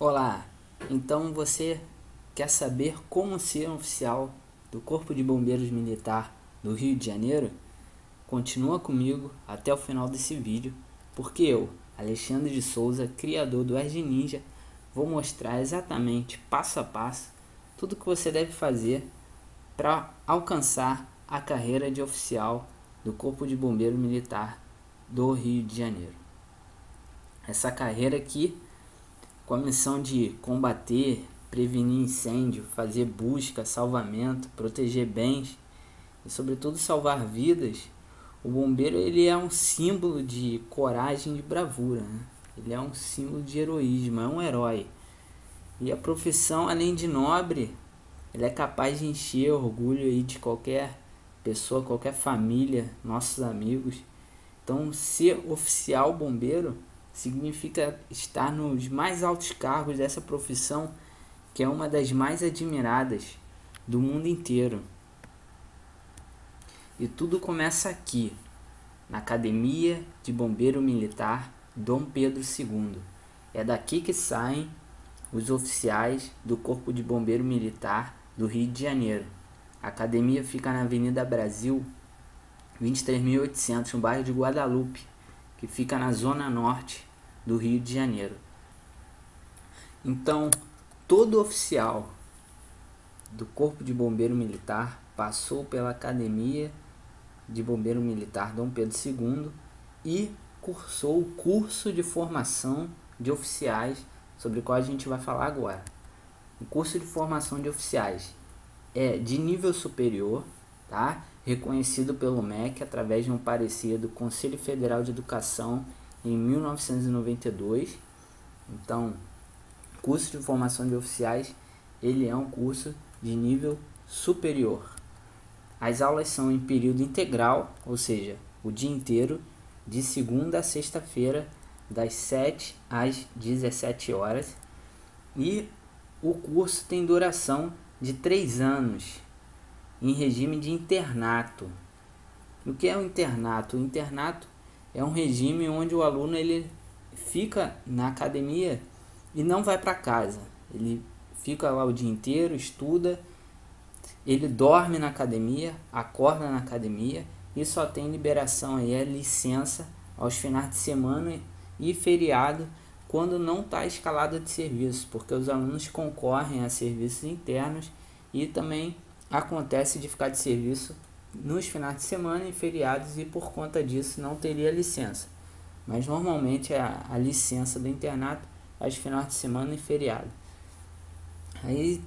Olá, então você quer saber como ser um oficial do Corpo de Bombeiros Militar do Rio de Janeiro? Continua comigo até o final desse vídeo, porque eu, Alexandre de Souza, criador do Erg Ninja, vou mostrar exatamente, passo a passo, tudo que você deve fazer para alcançar a carreira de oficial do Corpo de Bombeiro Militar do Rio de Janeiro. Essa carreira aqui, com a missão de combater, prevenir incêndio, fazer busca, salvamento, proteger bens e sobretudo salvar vidas, o bombeiro ele é um símbolo de coragem e bravura, né? Ele é um símbolo de heroísmo, é um herói. E a profissão, além de nobre, ele é capaz de encher orgulho aí de qualquer pessoa, qualquer família, nossos amigos. Então, ser oficial bombeiro significa estar nos mais altos cargos dessa profissão, que é uma das mais admiradas do mundo inteiro. E tudo começa aqui, na Academia de Bombeiro Militar Dom Pedro II. É daqui que saem os oficiais do Corpo de Bombeiro Militar do Rio de Janeiro. A academia fica na Avenida Brasil 23.800, no bairro de Guadalupe, que fica na zona norte do Rio de Janeiro. Então, todo oficial do Corpo de Bombeiro Militar passou pela Academia de Bombeiro Militar Dom Pedro II e cursou o curso de formação de oficiais, sobre o qual a gente vai falar agora. O curso de formação de oficiais é de nível superior, tá? Reconhecido pelo MEC através de um parecer do Conselho Federal de Educação em 1992. Então, curso de formação de oficiais, ele é um curso de nível superior. As aulas são em período integral, ou seja, o dia inteiro, de segunda a sexta-feira, das 7 às 17 horas. E o curso tem duração de 3 anos, em regime de internato. O que é o internato? O internato é um regime onde o aluno ele fica na academia e não vai para casa. Ele fica lá o dia inteiro, estuda, ele dorme na academia, acorda na academia e só tem liberação aí, é licença aos finais de semana e feriado, quando não está escalado de serviço, porque os alunos concorrem a serviços internos e também acontece de ficar de serviço nos finais de semana e feriados e por conta disso não teria licença. Mas normalmente a licença do internato é aos finais de semana e feriado. Aí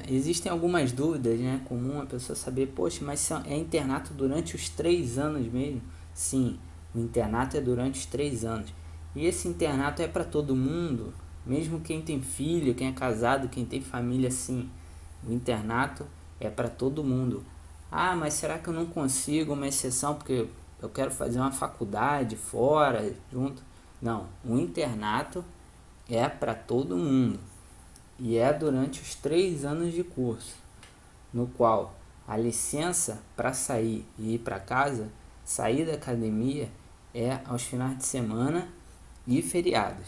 existem algumas dúvidas, né? Comum a pessoa saber, poxa, mas é internato durante os 3 anos mesmo? Sim, o internato é durante os 3 anos. E esse internato é para todo mundo, mesmo quem tem filho, quem é casado, quem tem família, sim. O internato é para todo mundo. Ah, mas será que eu não consigo uma exceção porque eu quero fazer uma faculdade fora, junto? Não, o internato é para todo mundo. E é durante os 3 anos de curso, no qual a licença para sair e ir para casa, sair da academia, é aos finais de semana e feriados.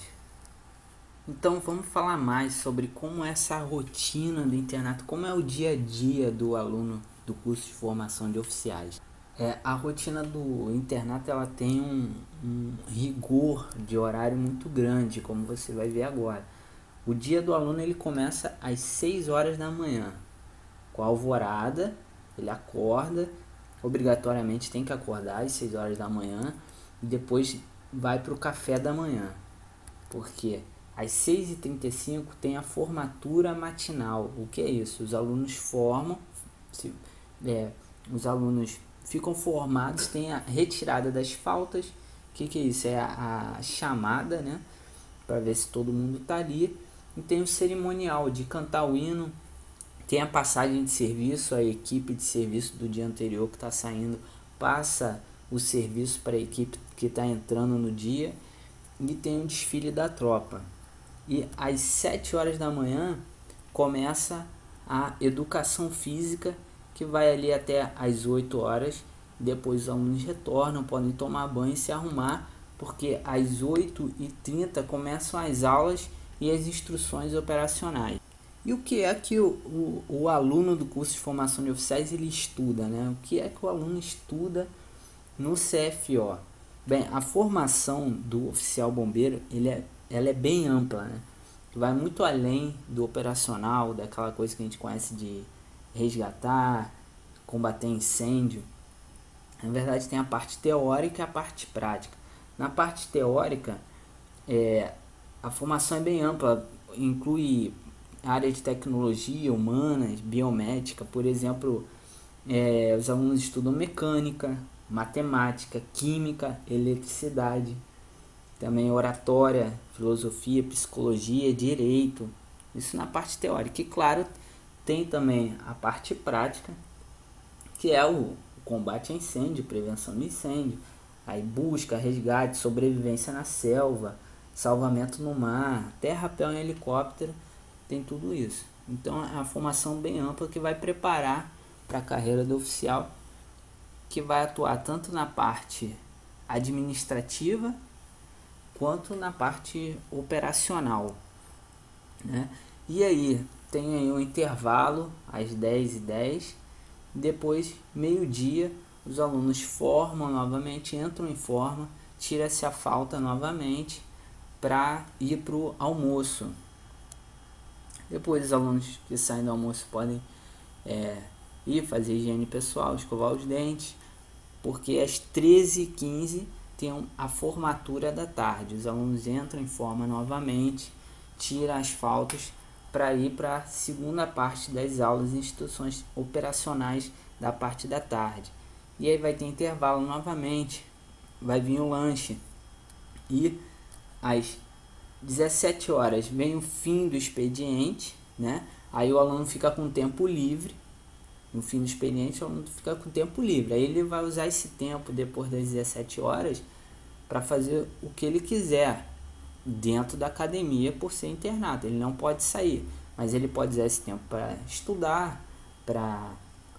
Então vamos falar mais sobre como é essa rotina do internato, como é o dia a dia do aluno do curso de formação de oficiais. A rotina do internato ela tem um rigor de horário muito grande, como você vai ver agora. O dia do aluno ele começa às 6 horas da manhã, com a alvorada, ele acorda, obrigatoriamente tem que acordar às 6 horas da manhã, e depois vai para o café da manhã, porque às 6h35 tem a formatura matinal. O que é isso? Os alunos os alunos ficam formados, tem a retirada das faltas. O que é isso? É a chamada, né? Para ver se todo mundo está ali. E tem o cerimonial de cantar o hino, tem a passagem de serviço, a equipe de serviço do dia anterior que está saindo passa o serviço para a equipe que está entrando no dia, e tem o desfile da tropa. E às 7 horas da manhã começa a educação física, que vai ali até às 8 horas. Depois os alunos retornam, podem tomar banho e se arrumar, porque às 8h30 começam as aulas e as instruções operacionais. E o que é que o aluno do curso de formação de oficiais ele estuda, né? O que é que o aluno estuda no CFO? Bem, a formação do oficial bombeiro ela é bem ampla, né? Vai muito além do operacional, daquela coisa que a gente conhece de resgatar, combater incêndio. Na verdade, tem a parte teórica e a parte prática. Na parte teórica, a formação é bem ampla, inclui área de tecnologia, humanas, biomédica, por exemplo, os alunos estudam mecânica, matemática, química, eletricidade, também oratória, filosofia, psicologia, direito, isso na parte teórica. E claro, tem também a parte prática, que é o combate a incêndio, prevenção de incêndio, aí busca, resgate, sobrevivência na selva, salvamento no mar, terra, rapel em helicóptero, tem tudo isso. Então é uma formação bem ampla que vai preparar para a carreira do oficial, que vai atuar tanto na parte administrativa quanto na parte operacional, né? E aí tem aí um intervalo às 10h10, depois meio-dia os alunos formam novamente, entram em forma, tira-se a falta novamente para ir para o almoço. Depois os alunos que saem do almoço podem ir fazer higiene pessoal, escovar os dentes, porque às 13h15 tem a formatura da tarde. Os alunos entram em forma novamente, tiram as faltas para ir para a segunda parte das aulas e instruções operacionais da parte da tarde. E aí vai ter intervalo novamente, vai vir o lanche e às 17 horas vem o fim do expediente, né? Aí o aluno fica com tempo livre. No fim do expediente, o aluno fica com tempo livre. Aí ele vai usar esse tempo depois das 17 horas para fazer o que ele quiser dentro da academia por ser internado. Ele não pode sair, mas ele pode usar esse tempo para estudar, para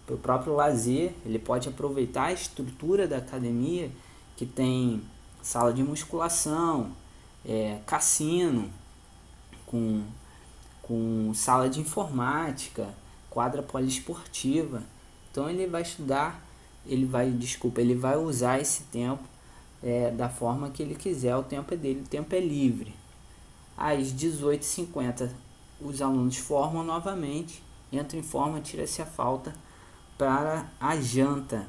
o próprio lazer. Ele pode aproveitar a estrutura da academia, que tem sala de musculação, cassino, com sala de informática, quadra poliesportiva. Então ele vai estudar, ele vai usar esse tempo da forma que ele quiser. O tempo é dele, o tempo é livre. Às 18h50 os alunos formam novamente, entram em forma, tira-se a falta para a janta.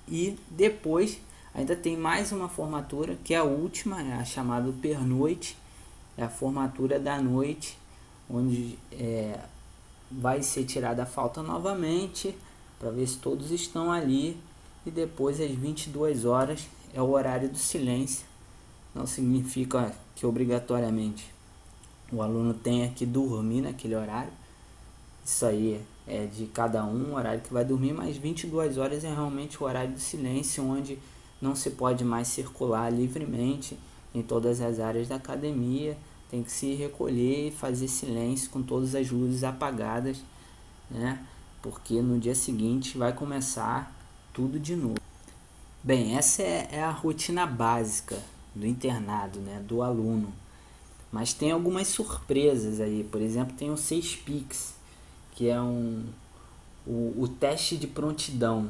E depois ainda tem mais uma formatura, que é a última, é a chamada pernoite, é a formatura da noite, onde vai ser tirada a falta novamente, para ver se todos estão ali, e depois às 22 horas é o horário do silêncio. Não significa que obrigatoriamente o aluno tenha que dormir naquele horário, isso aí é de cada um, o horário que vai dormir, mas 22 horas é realmente o horário do silêncio, onde não se pode mais circular livremente em todas as áreas da academia, tem que se recolher e fazer silêncio com todas as luzes apagadas, né? Porque no dia seguinte vai começar tudo de novo. Bem, essa é a rotina básica do internado, né? Do aluno. Mas tem algumas surpresas aí. Por exemplo, tem o 6PICS, que é o teste de prontidão,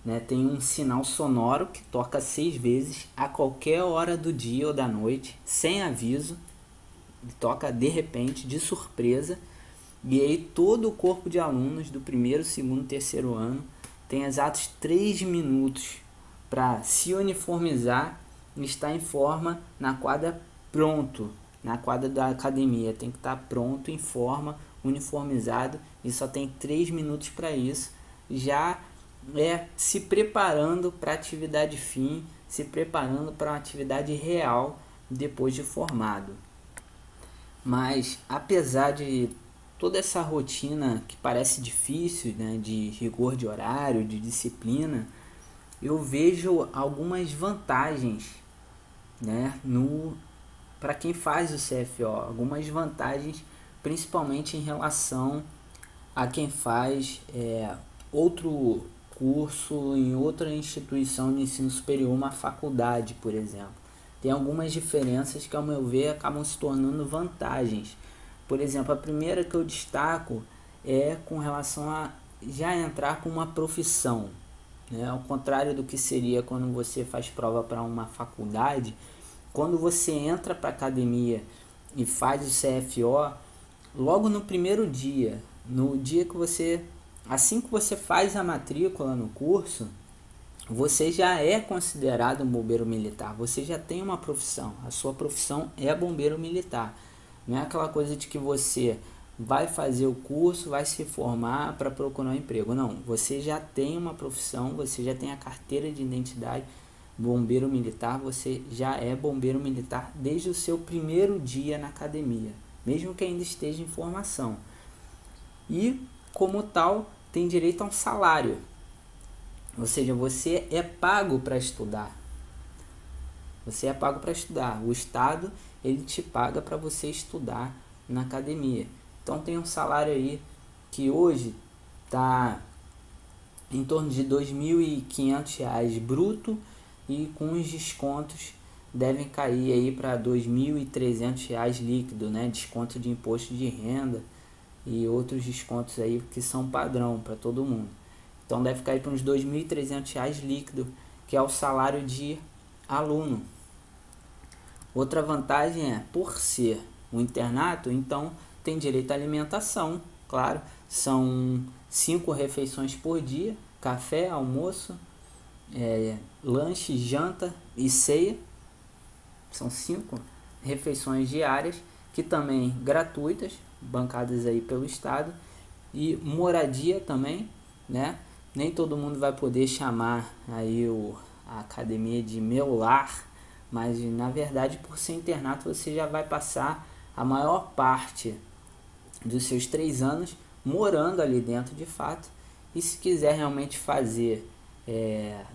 né? Tem um sinal sonoro que toca 6 vezes a qualquer hora do dia ou da noite, sem aviso. Toca de repente, de surpresa, e aí todo o corpo de alunos do primeiro, segundo, terceiro ano tem exatos 3 minutos para se uniformizar e estar em forma na quadra pronto, na quadra da academia. Tem que estar pronto, em forma, uniformizado, e só tem 3 minutos para isso. Já se preparando para a atividade fim, se preparando para uma atividade real depois de formado. Mas apesar de toda essa rotina que parece difícil, né, de rigor de horário, de disciplina, eu vejo algumas vantagens, né, para quem faz o CFO, algumas vantagens principalmente em relação a quem faz outro curso em outra instituição de ensino superior, uma faculdade, por exemplo. tem algumas diferenças que, ao meu ver, acabam se tornando vantagens. Por exemplo, a primeira que eu destaco é com relação a já entrar com uma profissão, né? Ao contrário do que seria quando você faz prova para uma faculdade, quando você entra para a academia e faz o CFO, logo no primeiro dia, no dia que você, assim que você faz a matrícula no curso, você já é considerado um bombeiro militar, você já tem uma profissão, a sua profissão é bombeiro militar. Não é aquela coisa de que você vai fazer o curso, vai se formar para procurar um emprego. Não, você já tem uma profissão, você já tem a carteira de identidade bombeiro militar, você já é bombeiro militar desde o seu primeiro dia na academia, mesmo que ainda esteja em formação. E, como tal, tem direito a um salário. Ou seja, você é pago para estudar. Você é pago para estudar. O Estado, ele te paga para você estudar na academia. Então tem um salário aí que hoje está em torno de R$ 2.500 bruto, e com os descontos devem cair aí para R$ 2.300 líquido, né? Desconto de imposto de renda e outros descontos aí que são padrão para todo mundo. Então deve cair para uns R$ 2.300 líquido, que é o salário de aluno. Outra vantagem é, por ser um internato, então tem direito à alimentação, claro, são 5 refeições por dia, café, almoço, lanche, janta e ceia, são 5 refeições diárias, que também gratuitas, bancadas aí pelo Estado, e moradia também, né? Nem todo mundo vai poder chamar aí a academia de meu lar, mas na verdade, por ser internato, você já vai passar a maior parte dos seus 3 anos morando ali dentro de fato. E se quiser realmente fazer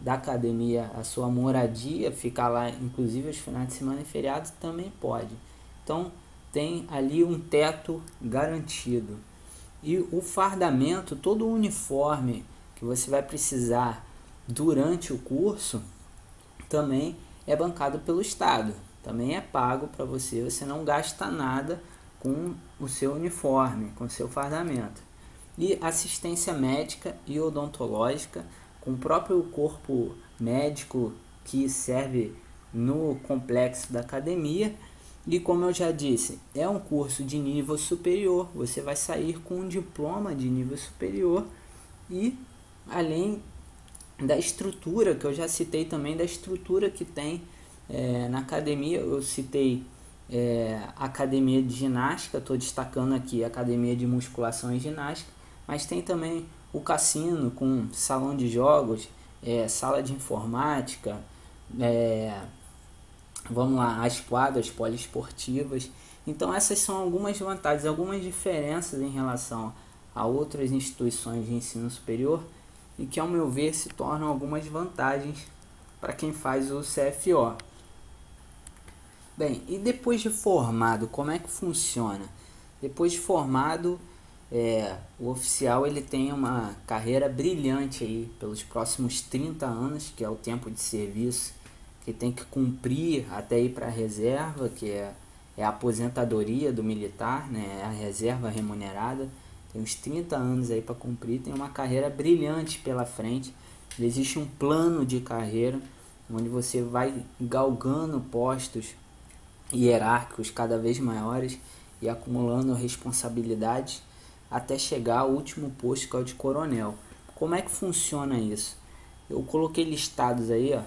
da academia a sua moradia, ficar lá inclusive os finais de semana e feriados, também pode. Então tem ali um teto garantido. E o fardamento, todo o uniforme que você vai precisar durante o curso, também é bancado pelo Estado. Também é pago para você, você não gasta nada com o seu uniforme, com o seu fardamento. E assistência médica e odontológica, com o próprio corpo médico que serve no complexo da academia. E como eu já disse, é um curso de nível superior, você vai sair com um diploma de nível superior. E além da estrutura, que eu já citei também, da estrutura que tem na academia, eu citei a academia de ginástica, estou destacando aqui a academia de musculação e ginástica, mas tem também o cassino com salão de jogos, sala de informática, vamos lá, as quadras poliesportivas. Então essas são algumas vantagens, algumas diferenças em relação a outras instituições de ensino superior e que, ao meu ver, se tornam algumas vantagens para quem faz o CFO. Bem, e depois de formado, como é que funciona? Depois de formado, o oficial ele tem uma carreira brilhante aí pelos próximos 30 anos, que é o tempo de serviço que tem que cumprir até ir para a reserva, que é a aposentadoria do militar, né? É a reserva remunerada. Tem uns 30 anos aí para cumprir, tem uma carreira brilhante pela frente. Existe um plano de carreira onde você vai galgando postos hierárquicos cada vez maiores e acumulando responsabilidades até chegar ao último posto, que é o de coronel. Como é que funciona isso? Eu coloquei listados aí, ó,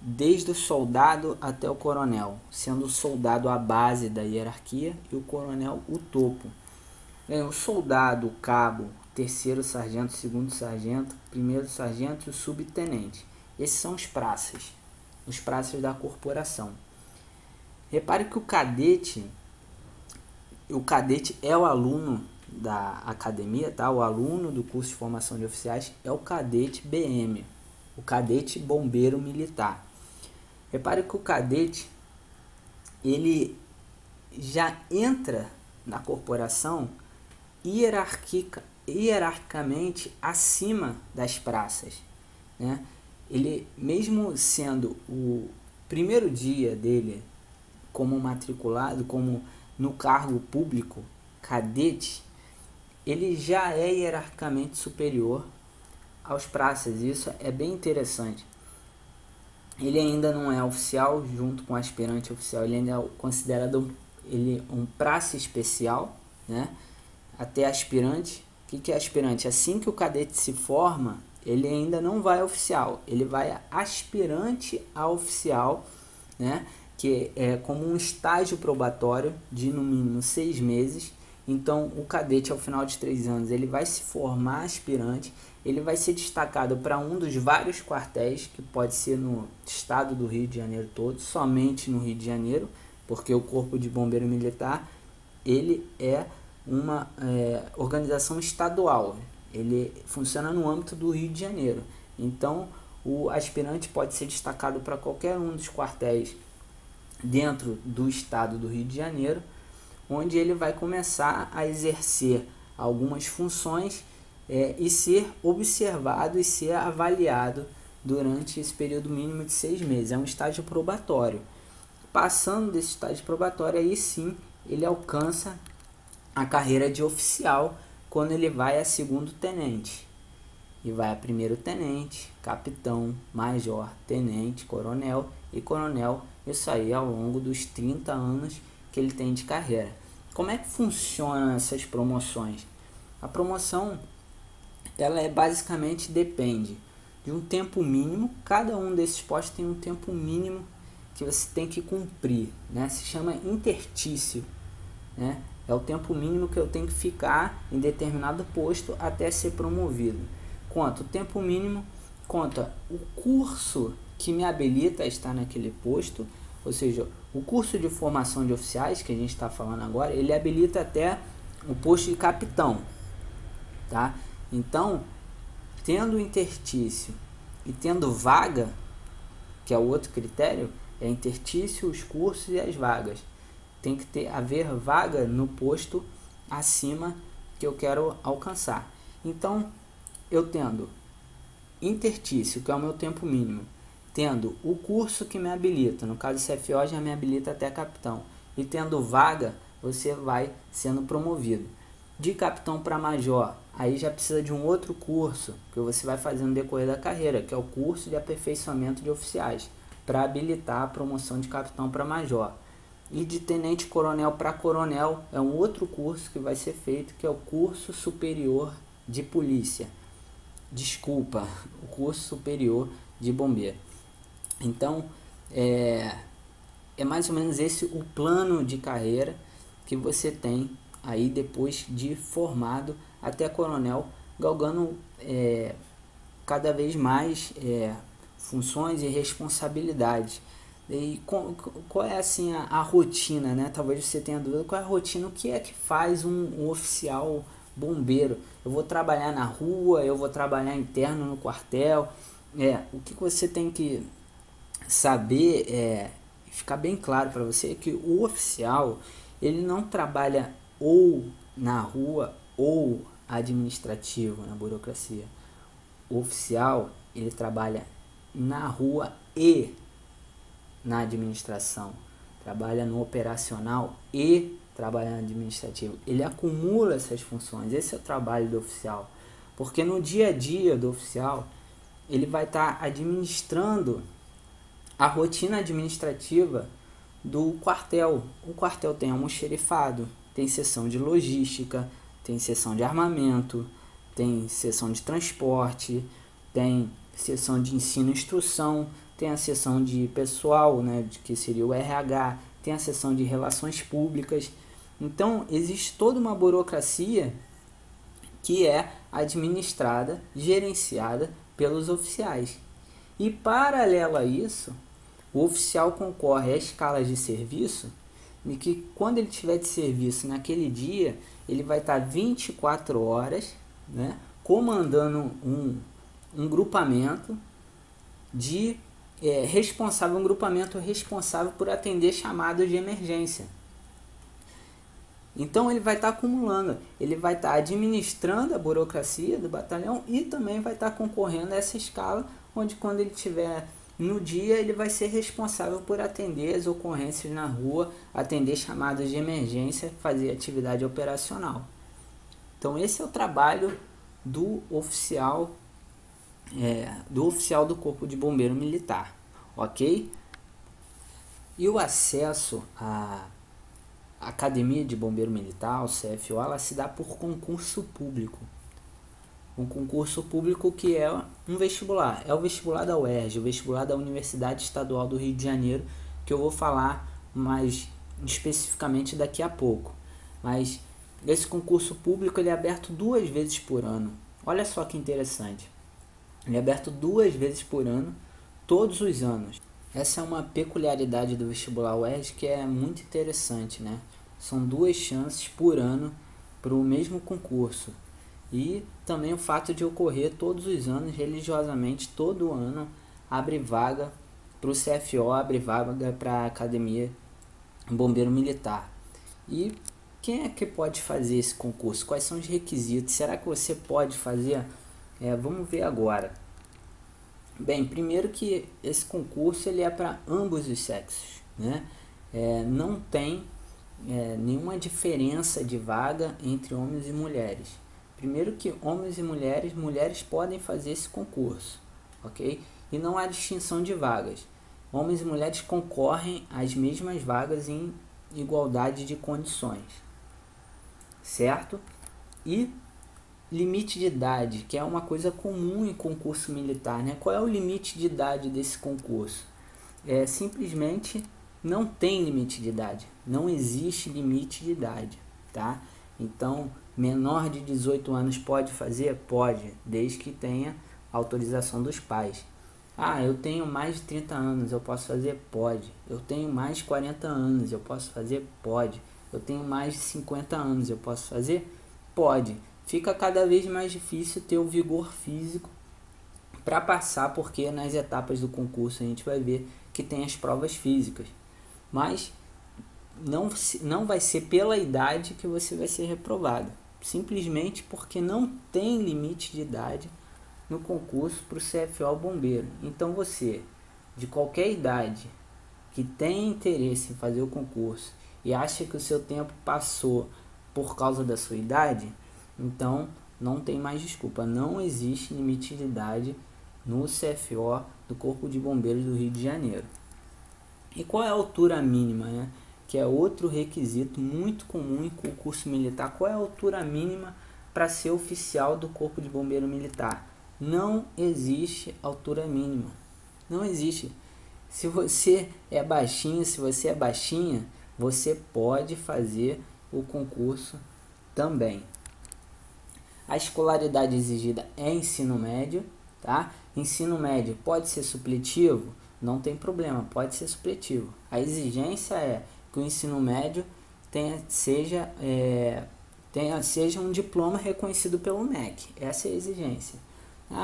desde o soldado até o coronel, sendo o soldado a base da hierarquia e o coronel o topo. O soldado, o cabo, terceiro sargento, segundo sargento, primeiro sargento e o subtenente. Esses são os praças da corporação. Repare que o cadete é o aluno da academia, tá? O aluno do curso de formação de oficiais é o cadete BM, o cadete bombeiro militar. Repare que o cadete, ele já entra na corporação hierarquicamente acima das praças, né? Ele, mesmo sendo o primeiro dia dele como matriculado, como no cargo público, cadete, ele já é hierarquicamente superior aos praças. Isso é bem interessante. Ele ainda não é oficial junto com aspirante oficial, ele ainda é considerado um praça especial, né? Até aspirante. O que é aspirante? Assim que o cadete se forma, ele ainda não vai oficial, ele vai aspirante a oficial, né? Que é como um estágio probatório de no mínimo 6 meses. Então o cadete, ao final de 3 anos, ele vai se formar aspirante, ele vai ser destacado para um dos vários quartéis, que pode ser no estado do Rio de Janeiro todo, somente no Rio de Janeiro, porque o Corpo de Bombeiro Militar, ele é uma organização estadual, ele funciona no âmbito do Rio de Janeiro. Então o aspirante pode ser destacado para qualquer um dos quartéis dentro do estado do Rio de Janeiro, onde ele vai começar a exercer algumas funções e ser observado e ser avaliado durante esse período mínimo de 6 meses. É um estágio probatório. Passando desse estágio probatório, aí sim ele alcança a carreira de oficial, quando ele vai a segundo tenente. E vai a primeiro tenente, capitão, major, tenente, coronel e coronel. Isso aí ao longo dos 30 anos que ele tem de carreira. Como é que funciona essas promoções? A promoção, ela basicamente depende de um tempo mínimo. Cada um desses postos tem um tempo mínimo que você tem que cumprir, né? Se chama interstício, né? É o tempo mínimo que eu tenho que ficar em determinado posto até ser promovido. Conta o tempo mínimo, conta o curso que me habilita a estar naquele posto, ou seja, o curso de formação de oficiais que a gente está falando agora, ele habilita até o posto de capitão, tá? Então, tendo interstício e tendo vaga, que é o outro critério, é interstício, os cursos e as vagas. Tem que haver vaga no posto acima que eu quero alcançar. Então, eu tendo interstício, que é o meu tempo mínimo, tendo o curso que me habilita, no caso CFO já me habilita até capitão, e tendo vaga, você vai sendo promovido. De capitão para major, aí já precisa de um outro curso, que você vai fazer no decorrer da carreira, que é o curso de aperfeiçoamento de oficiais, para habilitar a promoção de capitão para major. E de tenente coronel para coronel é um outro curso que vai ser feito, que é o curso superior de polícia. Desculpa, o curso superior de bombeiro. Então, é mais ou menos esse o plano de carreira que você tem aí depois de formado até coronel, galgando cada vez mais funções e responsabilidades. E qual é assim a rotina, né? Talvez você tenha dúvida, qual é a rotina, o que é que faz um oficial bombeiro? Eu vou trabalhar na rua, eu vou trabalhar interno no quartel, o que você tem que saber, ficar bem claro para você, é que o oficial, ele não trabalha ou na rua ou administrativo, na burocracia. O oficial, ele trabalha na rua e na administração, trabalha no operacional e trabalha no administrativo. Ele acumula essas funções, esse é o trabalho do oficial, porque no dia a dia do oficial, ele vai estar administrando a rotina administrativa do quartel. O quartel tem almoxerifado, tem seção de logística, tem seção de armamento, tem seção de transporte, tem seção de ensino e instrução, tem a seção de pessoal, né, que seria o RH, tem a seção de relações públicas. Então, existe toda uma burocracia que é administrada, gerenciada pelos oficiais. E, paralelo a isso, o oficial concorre a escalas de serviço, e que quando ele estiver de serviço naquele dia, ele vai estar 24 horas, né, comandando um grupamento de um grupamento responsável por atender chamados de emergência. Então ele vai estar acumulando, ele vai estar administrando a burocracia do batalhão e também vai estar concorrendo a essa escala, onde quando ele estiver No dia ele vai ser responsável por atender as ocorrências na rua, atender chamadas de emergência, fazer atividade operacional. Então esse é o trabalho do oficial do Corpo de Bombeiro Militar, ok? E o acesso à Academia de Bombeiro Militar, o CFO, ela se dá por concurso público. Um concurso público que é um vestibular. É o vestibular da UERJ, o vestibular da Universidade Estadual do Rio de Janeiro, que eu vou falar mais especificamente daqui a pouco. Mas esse concurso público ele é aberto 2 vezes por ano. Olha só que interessante. Ele é aberto 2 vezes por ano, todos os anos. Essa é uma peculiaridade do vestibular UERJ que é muito interessante, né? São 2 chances por ano para o mesmo concurso. E também o fato de ocorrer todos os anos, religiosamente, todo ano, abre vaga para o CFO, abre vaga para a Academia Bombeiro Militar. E quem é que pode fazer esse concurso? Quais são os requisitos? Será que você pode fazer? Vamos ver agora. Bem, primeiro que esse concurso ele é para ambos os sexos, né? Não tem nenhuma diferença de vaga entre homens e mulheres. Primeiro que homens e mulheres podem fazer esse concurso, ok? E não há distinção de vagas. Homens e mulheres concorrem às mesmas vagas em igualdade de condições, certo? E limite de idade, que é uma coisa comum em concurso militar, né? Qual é o limite de idade desse concurso? Simplesmente não tem limite de idade, não existe limite de idade, tá? Então, menor de 18 anos pode fazer? Pode, desde que tenha autorização dos pais. Eu tenho mais de 30 anos, eu posso fazer? Pode. Eu tenho mais de 40 anos, eu posso fazer? Pode. Eu tenho mais de 50 anos, eu posso fazer? Pode. Fica cada vez mais difícil ter o vigor físico para passar, porque nas etapas do concurso a gente vai ver que tem as provas físicas. Mas não vai ser pela idade que você vai ser reprovado. Simplesmente porque não tem limite de idade no concurso para o CFO bombeiro. Então você, de qualquer idade, que tem interesse em fazer o concurso e acha que o seu tempo passou por causa da sua idade, então não tem mais desculpa. Não existe limite de idade no CFO do Corpo de Bombeiros do Rio de Janeiro. E qual é a altura mínima, né? Que é outro requisito muito comum em concurso militar. Qual é a altura mínima para ser oficial do Corpo de Bombeiro Militar? Não existe altura mínima. Não existe. Se você é baixinho, se você é baixinha, você pode fazer o concurso também. A escolaridade exigida é ensino médio, tá? Ensino médio pode ser supletivo? Não tem problema, pode ser supletivo. A exigência é que o ensino médio seja um diploma reconhecido pelo MEC. Essa é a exigência.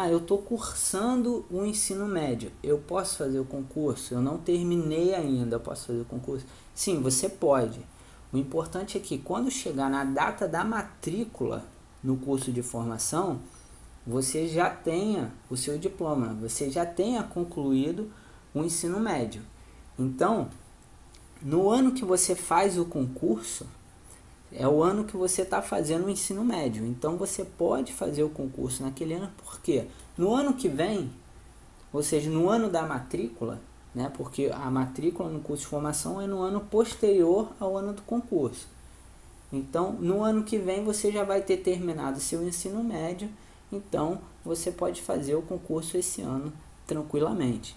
Eu estou cursando o ensino médio, eu posso fazer o concurso? Eu não terminei ainda, eu posso fazer o concurso? Sim, você pode. O importante é que quando chegar na data da matrícula no curso de formação, você já tenha o seu diploma, você já tenha concluído o ensino médio. Então, no ano que você faz o concurso, é o ano que você está fazendo o ensino médio. Então, você pode fazer o concurso naquele ano, porque no ano que vem, ou seja, no ano da matrícula, né, porque a matrícula no curso de formação é no ano posterior ao ano do concurso. Então, no ano que vem, você já vai ter terminado seu ensino médio, então você pode fazer o concurso esse ano tranquilamente.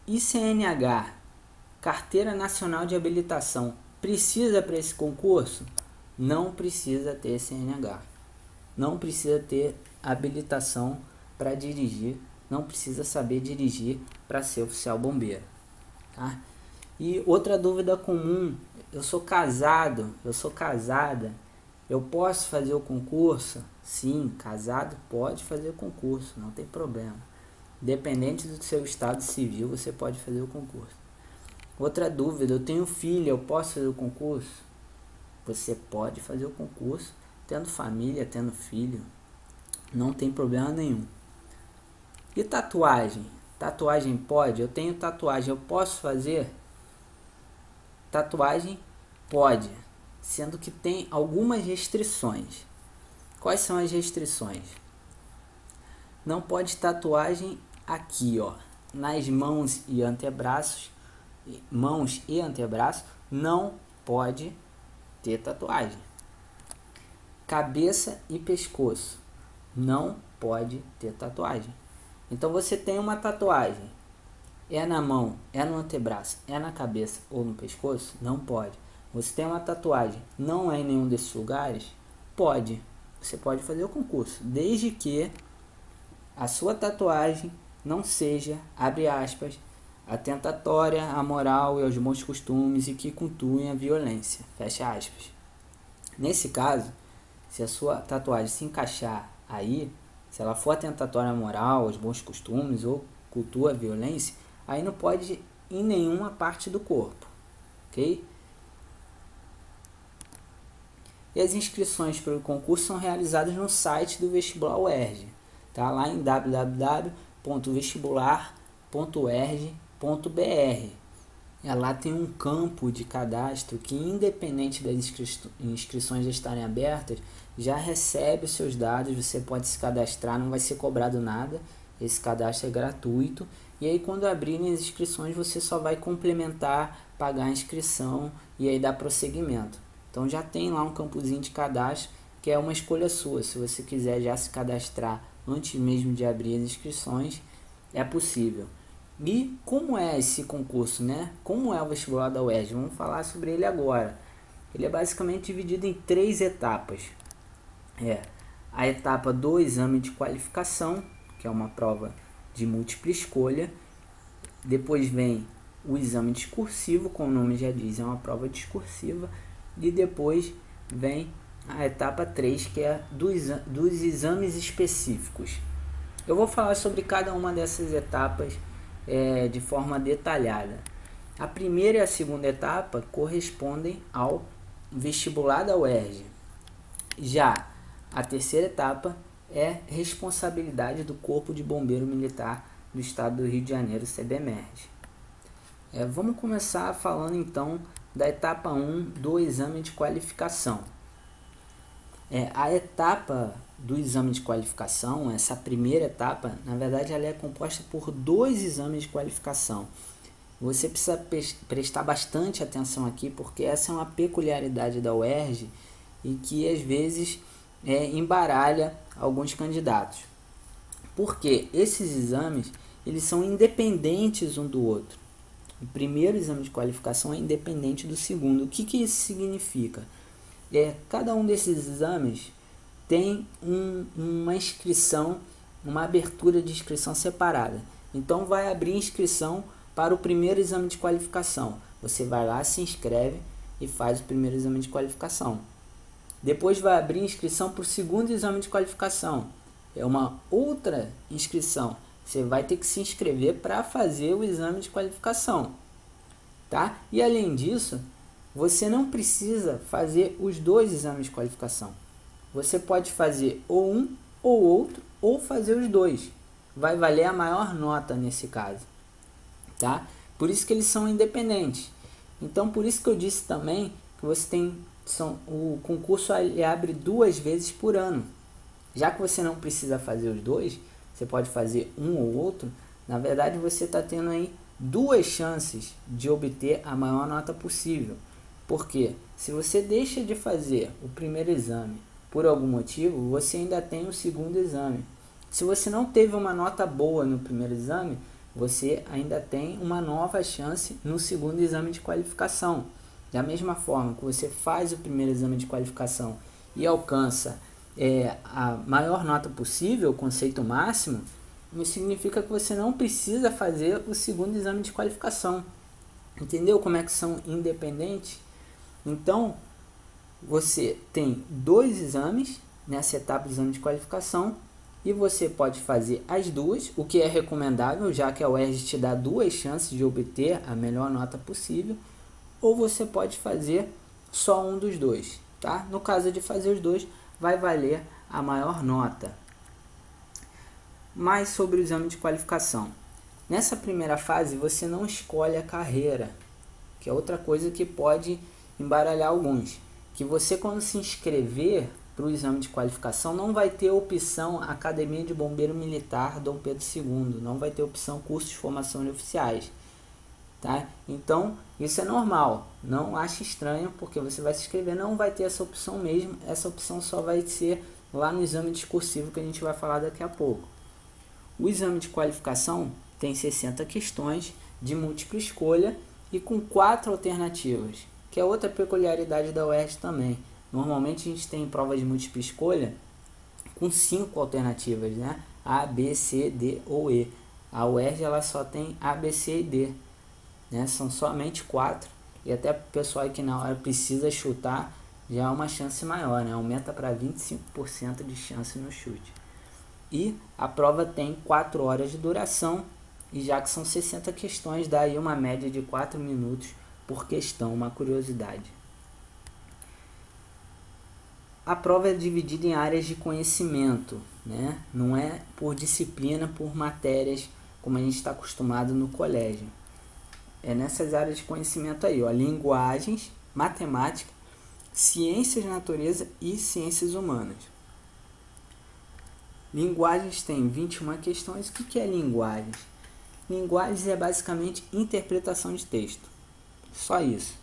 ICNH, Carteira Nacional de Habilitação, precisa para esse concurso? Não precisa ter CNH, não precisa ter habilitação para dirigir, não precisa saber dirigir para ser oficial bombeiro, tá? E outra dúvida comum, eu sou casada, eu posso fazer o concurso? Sim, casado pode fazer o concurso, não tem problema. Dependente do seu estado civil, você pode fazer o concurso. Outra dúvida, eu tenho filho, eu posso fazer o concurso? Você pode fazer o concurso, tendo família, tendo filho, não tem problema nenhum. E tatuagem? Tatuagem pode? Eu tenho tatuagem, eu posso fazer? Tatuagem pode, sendo que tem algumas restrições. Quais são as restrições? Não pode tatuagem aqui, ó, nas mãos e antebraços. Mãos e antebraços não pode ter tatuagem. Cabeça e pescoço não pode ter tatuagem. Então você tem uma tatuagem, é na mão, é no antebraço, é na cabeça ou no pescoço? Não pode. Você tem uma tatuagem, não é em nenhum desses lugares? Pode. Você pode fazer o concurso, desde que a sua tatuagem não seja, abre aspas, atentatória à moral e aos bons costumes e que cultuem a violência, fecha aspas. Nesse caso, se a sua tatuagem se encaixar aí, se ela for atentatória à moral, aos bons costumes ou cultua a violência, aí não pode ir em nenhuma parte do corpo, ok? E as inscrições para o concurso são realizadas no site do Vestibular UERJ, tá? Lá em www.vestibular.uerj.br. Lá tem um campo de cadastro que, independente das inscrições estarem abertas, já recebe os seus dados, você pode se cadastrar, não vai ser cobrado nada, esse cadastro é gratuito. E aí quando abrirem as inscrições você só vai complementar, pagar a inscrição e aí dar prosseguimento. Então já tem lá um campozinho de cadastro que é uma escolha sua, se você quiser já se cadastrar antes mesmo de abrir as inscrições, é possível. E como é esse concurso, né? Como é o vestibular da UERJ? Vamos falar sobre ele agora. Ele é basicamente dividido em 3 etapas. A etapa do exame de qualificação, que é uma prova de múltipla escolha. Depois vem o exame discursivo, como o nome já diz, é uma prova discursiva. E depois vem a etapa 3, que é dos exames específicos. Eu vou falar sobre cada uma dessas etapas de forma detalhada. A primeira e a segunda etapa correspondem ao vestibular da UERJ. Já a terceira etapa é responsabilidade do Corpo de Bombeiro Militar do Estado do Rio de Janeiro, CBMERJ. Vamos começar falando então da etapa 1 do exame de qualificação. A etapa do exame de qualificação, essa primeira etapa, na verdade ela é composta por 2 exames de qualificação. Você precisa prestar bastante atenção aqui, porque essa é uma peculiaridade da UERJ e que às vezes embaralha alguns candidatos. Porque esses exames eles são independentes um do outro. O primeiro exame de qualificação é independente do segundo. O que isso significa? Cada um desses exames tem uma inscrição, uma abertura de inscrição separada. Então vai abrir inscrição para o primeiro exame de qualificação. Você vai lá, se inscreve e faz o primeiro exame de qualificação. Depois vai abrir inscrição para o segundo exame de qualificação. É uma outra inscrição. Você vai ter que se inscrever para fazer o exame de qualificação, tá? E além disso, você não precisa fazer os 2 exames de qualificação. Você pode fazer ou um ou outro, ou fazer os 2. Vai valer a maior nota nesse caso, tá? Por isso que eles são independentes. Então, por isso que eu disse também que você tem o concurso abre 2 vezes por ano. Já que você não precisa fazer os 2, você pode fazer um ou outro. Na verdade, você está tendo aí 2 chances de obter a maior nota possível. Porque se você deixa de fazer o primeiro exame por algum motivo, você ainda tem o segundo exame. Se você não teve uma nota boa no primeiro exame, você ainda tem uma nova chance no segundo exame de qualificação. Da mesma forma que você faz o primeiro exame de qualificação e alcança a maior nota possível, o conceito máximo, isso significa que você não precisa fazer o segundo exame de qualificação. Entendeu como é que são independentes? Então, você tem 2 exames nessa etapa do exame de qualificação e você pode fazer as 2, o que é recomendável, já que a UERJ te dá 2 chances de obter a melhor nota possível, ou você pode fazer só um dos 2, tá? No caso de fazer os 2, vai valer a maior nota. Mais sobre o exame de qualificação. Nessa primeira fase, você não escolhe a carreira, que é outra coisa que pode embaralhar alguns. Que você, quando se inscrever para o exame de qualificação, não vai ter opção Academia de Bombeiro Militar Dom Pedro II, não vai ter opção curso de formação de oficiais. Tá? Então, isso é normal, não ache estranho, porque você vai se inscrever, não vai ter essa opção mesmo, essa opção só vai ser lá no exame discursivo que a gente vai falar daqui a pouco. O exame de qualificação tem 60 questões de múltipla escolha e com 4 alternativas, que é outra peculiaridade da UERJ também. Normalmente a gente tem prova de múltipla escolha com 5 alternativas, né? A, B, C, D ou E. A UERJ ela só tem A, B, C e D, né? São somente 4, e até o pessoal que na hora precisa chutar já é uma chance maior, né? Aumenta para 25% de chance no chute. E a prova tem 4 horas de duração, e já que são 60 questões, dá aí uma média de 4 minutos por questão, uma curiosidade. A prova é dividida em áreas de conhecimento, né? Não é por disciplina, por matérias, como a gente está acostumado no colégio. É nessas áreas de conhecimento aí, ó, linguagens, matemática, ciências da natureza e ciências humanas. Linguagens tem 21 questões. O que é linguagens? Linguagens é basicamente interpretação de texto. Só isso.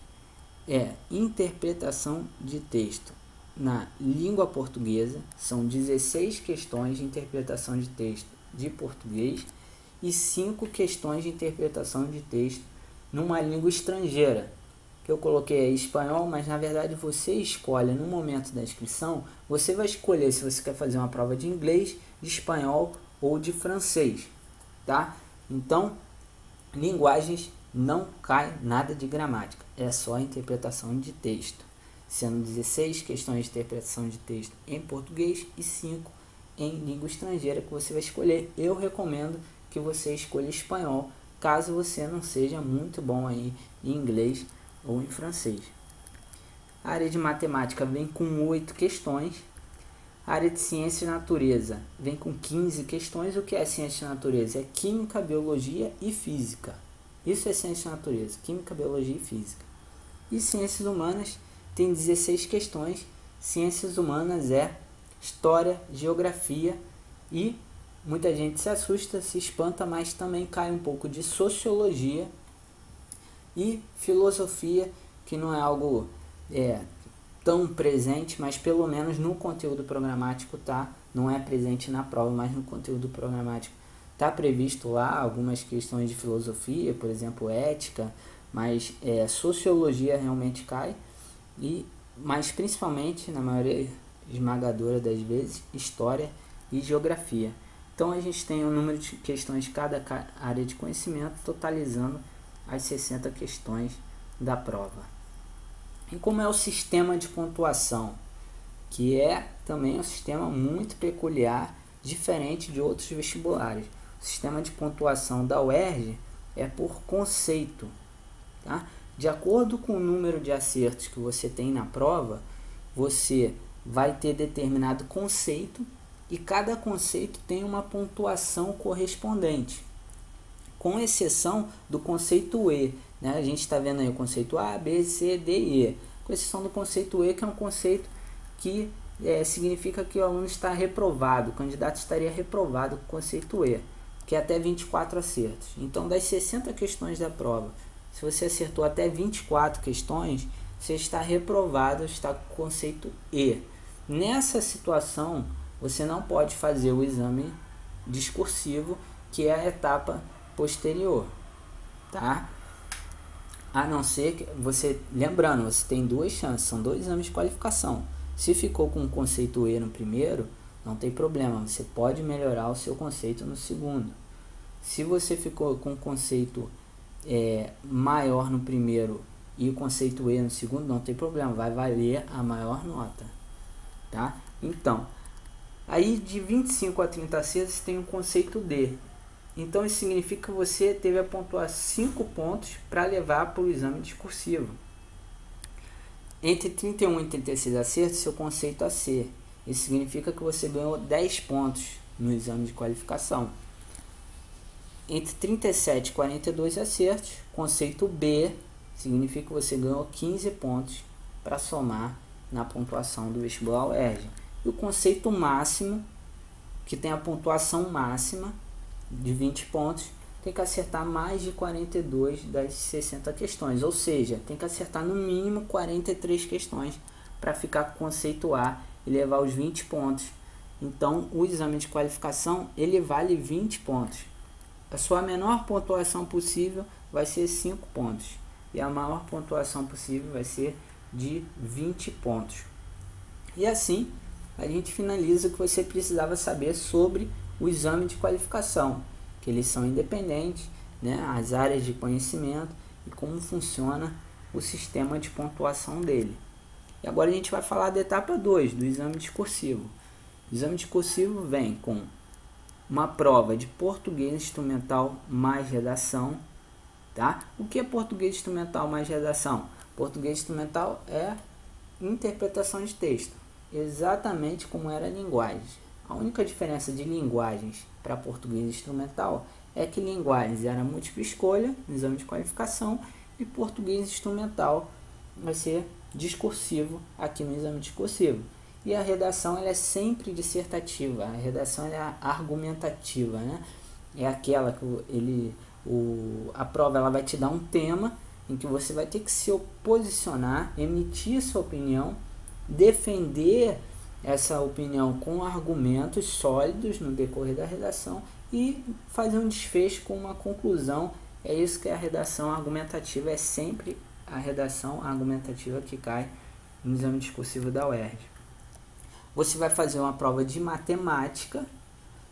É interpretação de texto na língua portuguesa. São 16 questões de interpretação de texto de português e 5 questões de interpretação de texto numa língua estrangeira, que eu coloquei aí espanhol, mas na verdade você escolhe no momento da inscrição, você vai escolher se você quer fazer uma prova de inglês, de espanhol ou de francês, tá? Então, linguagens não cai nada de gramática, é só interpretação de texto, sendo 16 questões de interpretação de texto em português e 5 em língua estrangeira que você vai escolher. Eu recomendo que você escolha espanhol, caso você não seja muito bom aí em inglês ou em francês. A área de matemática vem com 8 questões. A área de ciência e natureza vem com 15 questões. O que é ciência e natureza? É química, biologia e física. Isso é ciência e natureza, química, biologia e física. E ciências humanas tem 16 questões. Ciências humanas é história, geografia e muita gente se assusta, se espanta, mas também cai um pouco de sociologia e filosofia, que não é algo tão presente, mas pelo menos no conteúdo programático tá, não é presente na prova, mas no conteúdo programático está previsto lá algumas questões de filosofia, por exemplo, ética, mas sociologia realmente cai, mas principalmente, na maioria esmagadora das vezes, história e geografia. Então a gente tem um número de questões de cada área de conhecimento, totalizando as 60 questões da prova. E como é o sistema de pontuação? Que é também um sistema muito peculiar, diferente de outros vestibulares. O sistema de pontuação da UERJ é por conceito, tá? De acordo com o número de acertos que você tem na prova, você vai ter determinado conceito e cada conceito tem uma pontuação correspondente, com exceção do conceito E, né? A gente está vendo aí o conceito A, B, C, D e E, com exceção do conceito E, que é um conceito que significa que o aluno está reprovado, o candidato estaria reprovado com o conceito E, que é até 24 acertos. Então, das 60 questões da prova, se você acertou até 24 questões, você está reprovado, está com o conceito E. Nessa situação, você não pode fazer o exame discursivo, que é a etapa posterior, tá? A não ser que você, lembrando, você tem 2 chances, são 2 exames de qualificação. Se ficou com o conceito E no primeiro, não tem problema, você pode melhorar o seu conceito no segundo. Se você ficou com o conceito maior no primeiro e o conceito E no segundo, não tem problema, vai valer a maior nota, tá? Então, aí de 25 a 30 acertos tem o conceito D. Então isso significa que você teve a pontuar 5 pontos para levar para o exame discursivo. Entre 31 e 36 acertos, seu conceito AC. Isso significa que você ganhou 10 pontos no exame de qualificação. Entre 37 e 42 acertos, conceito B significa que você ganhou 15 pontos para somar na pontuação do vestibular UERJ. E o conceito máximo, que tem a pontuação máxima de 20 pontos, tem que acertar mais de 42 das 60 questões, ou seja, tem que acertar no mínimo 43 questões para ficar com o conceito A e levar os 20 pontos. Então, o exame de qualificação, ele vale 20 pontos. A sua menor pontuação possível vai ser 5 pontos e a maior pontuação possível vai ser de 20 pontos. E assim, a gente finaliza o que você precisava saber sobre o exame de qualificação, que eles são independentes, né, as áreas de conhecimento e como funciona o sistema de pontuação dele. E agora a gente vai falar da etapa 2, do exame discursivo. O exame discursivo vem com uma prova de português instrumental mais redação, tá? O que é português instrumental mais redação? Português instrumental é interpretação de texto, exatamente como era a linguagem. A única diferença de linguagens para português instrumental é que linguagens era múltipla escolha no exame de qualificação e português instrumental vai ser discursivo aqui no exame discursivo. E a redação ela é sempre dissertativa, a redação ela é argumentativa, né? É aquela que a prova ela vai te dar um tema em que você vai ter que se posicionar, emitir sua opinião, defender essa opinião com argumentos sólidos no decorrer da redação e fazer um desfecho com uma conclusão. É isso que é a redação argumentativa, é sempre a redação argumentativa que cai no exame discursivo da UERJ. Você vai fazer uma prova de matemática,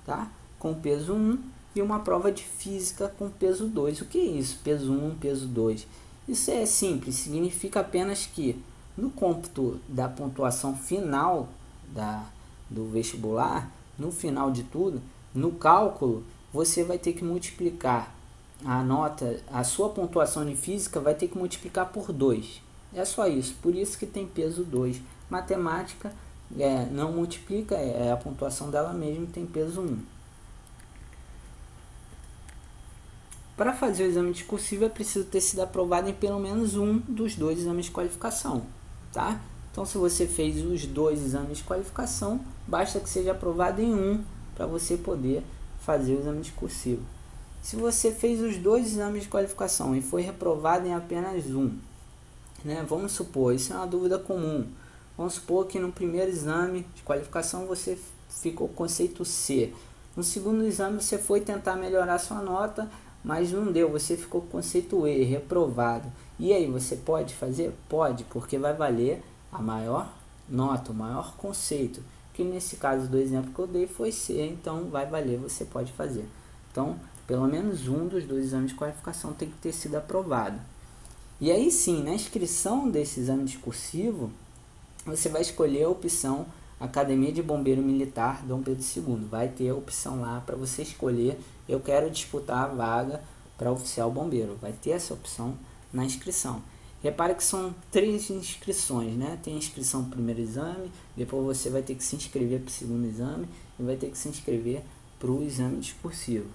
tá? Com peso 1 e uma prova de física com peso 2. O que é isso? Peso 1, peso 2. Isso é simples, significa apenas que no cômputo da pontuação final do vestibular, no final de tudo, no cálculo, você vai ter que multiplicar a nota, a sua pontuação de física vai ter que multiplicar por 2. É só isso, por isso que tem peso 2. Matemática não multiplica, a pontuação dela mesma tem peso 1. Para fazer o exame discursivo é preciso ter sido aprovado em pelo menos um dos 2 exames de qualificação, tá? Então, se você fez os 2 exames de qualificação, basta que seja aprovado em um para você poder fazer o exame discursivo. Se você fez os 2 exames de qualificação e foi reprovado em apenas um, né? Vamos supor, isso é uma dúvida comum. Vamos supor que no primeiro exame de qualificação você ficou com conceito C. No segundo exame você foi tentar melhorar sua nota, mas não deu, você ficou com conceito E, reprovado. E aí, você pode fazer? Pode, porque vai valer a maior nota, o maior conceito. Que nesse caso do exemplo que eu dei foi C, então vai valer, você pode fazer. Então, pelo menos um dos 2 exames de qualificação tem que ter sido aprovado. E aí sim, na inscrição desse exame discursivo, você vai escolher a opção Academia de Bombeiro Militar Dom Pedro II. Vai ter a opção lá para você escolher, eu quero disputar a vaga para oficial bombeiro. Vai ter essa opção na inscrição. Repare que são 3 inscrições, né? Tem a inscrição para o primeiro exame, depois você vai ter que se inscrever para o segundo exame e vai ter que se inscrever para o exame discursivo.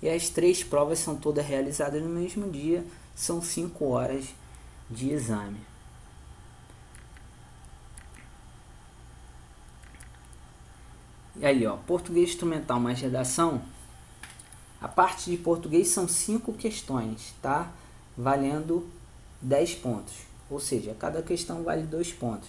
E as 3 provas são todas realizadas no mesmo dia, são 5 horas de exame. E aí, ó, português instrumental mais redação. A parte de português são 5 questões, tá? Valendo 10 pontos. Ou seja, cada questão vale 2 pontos.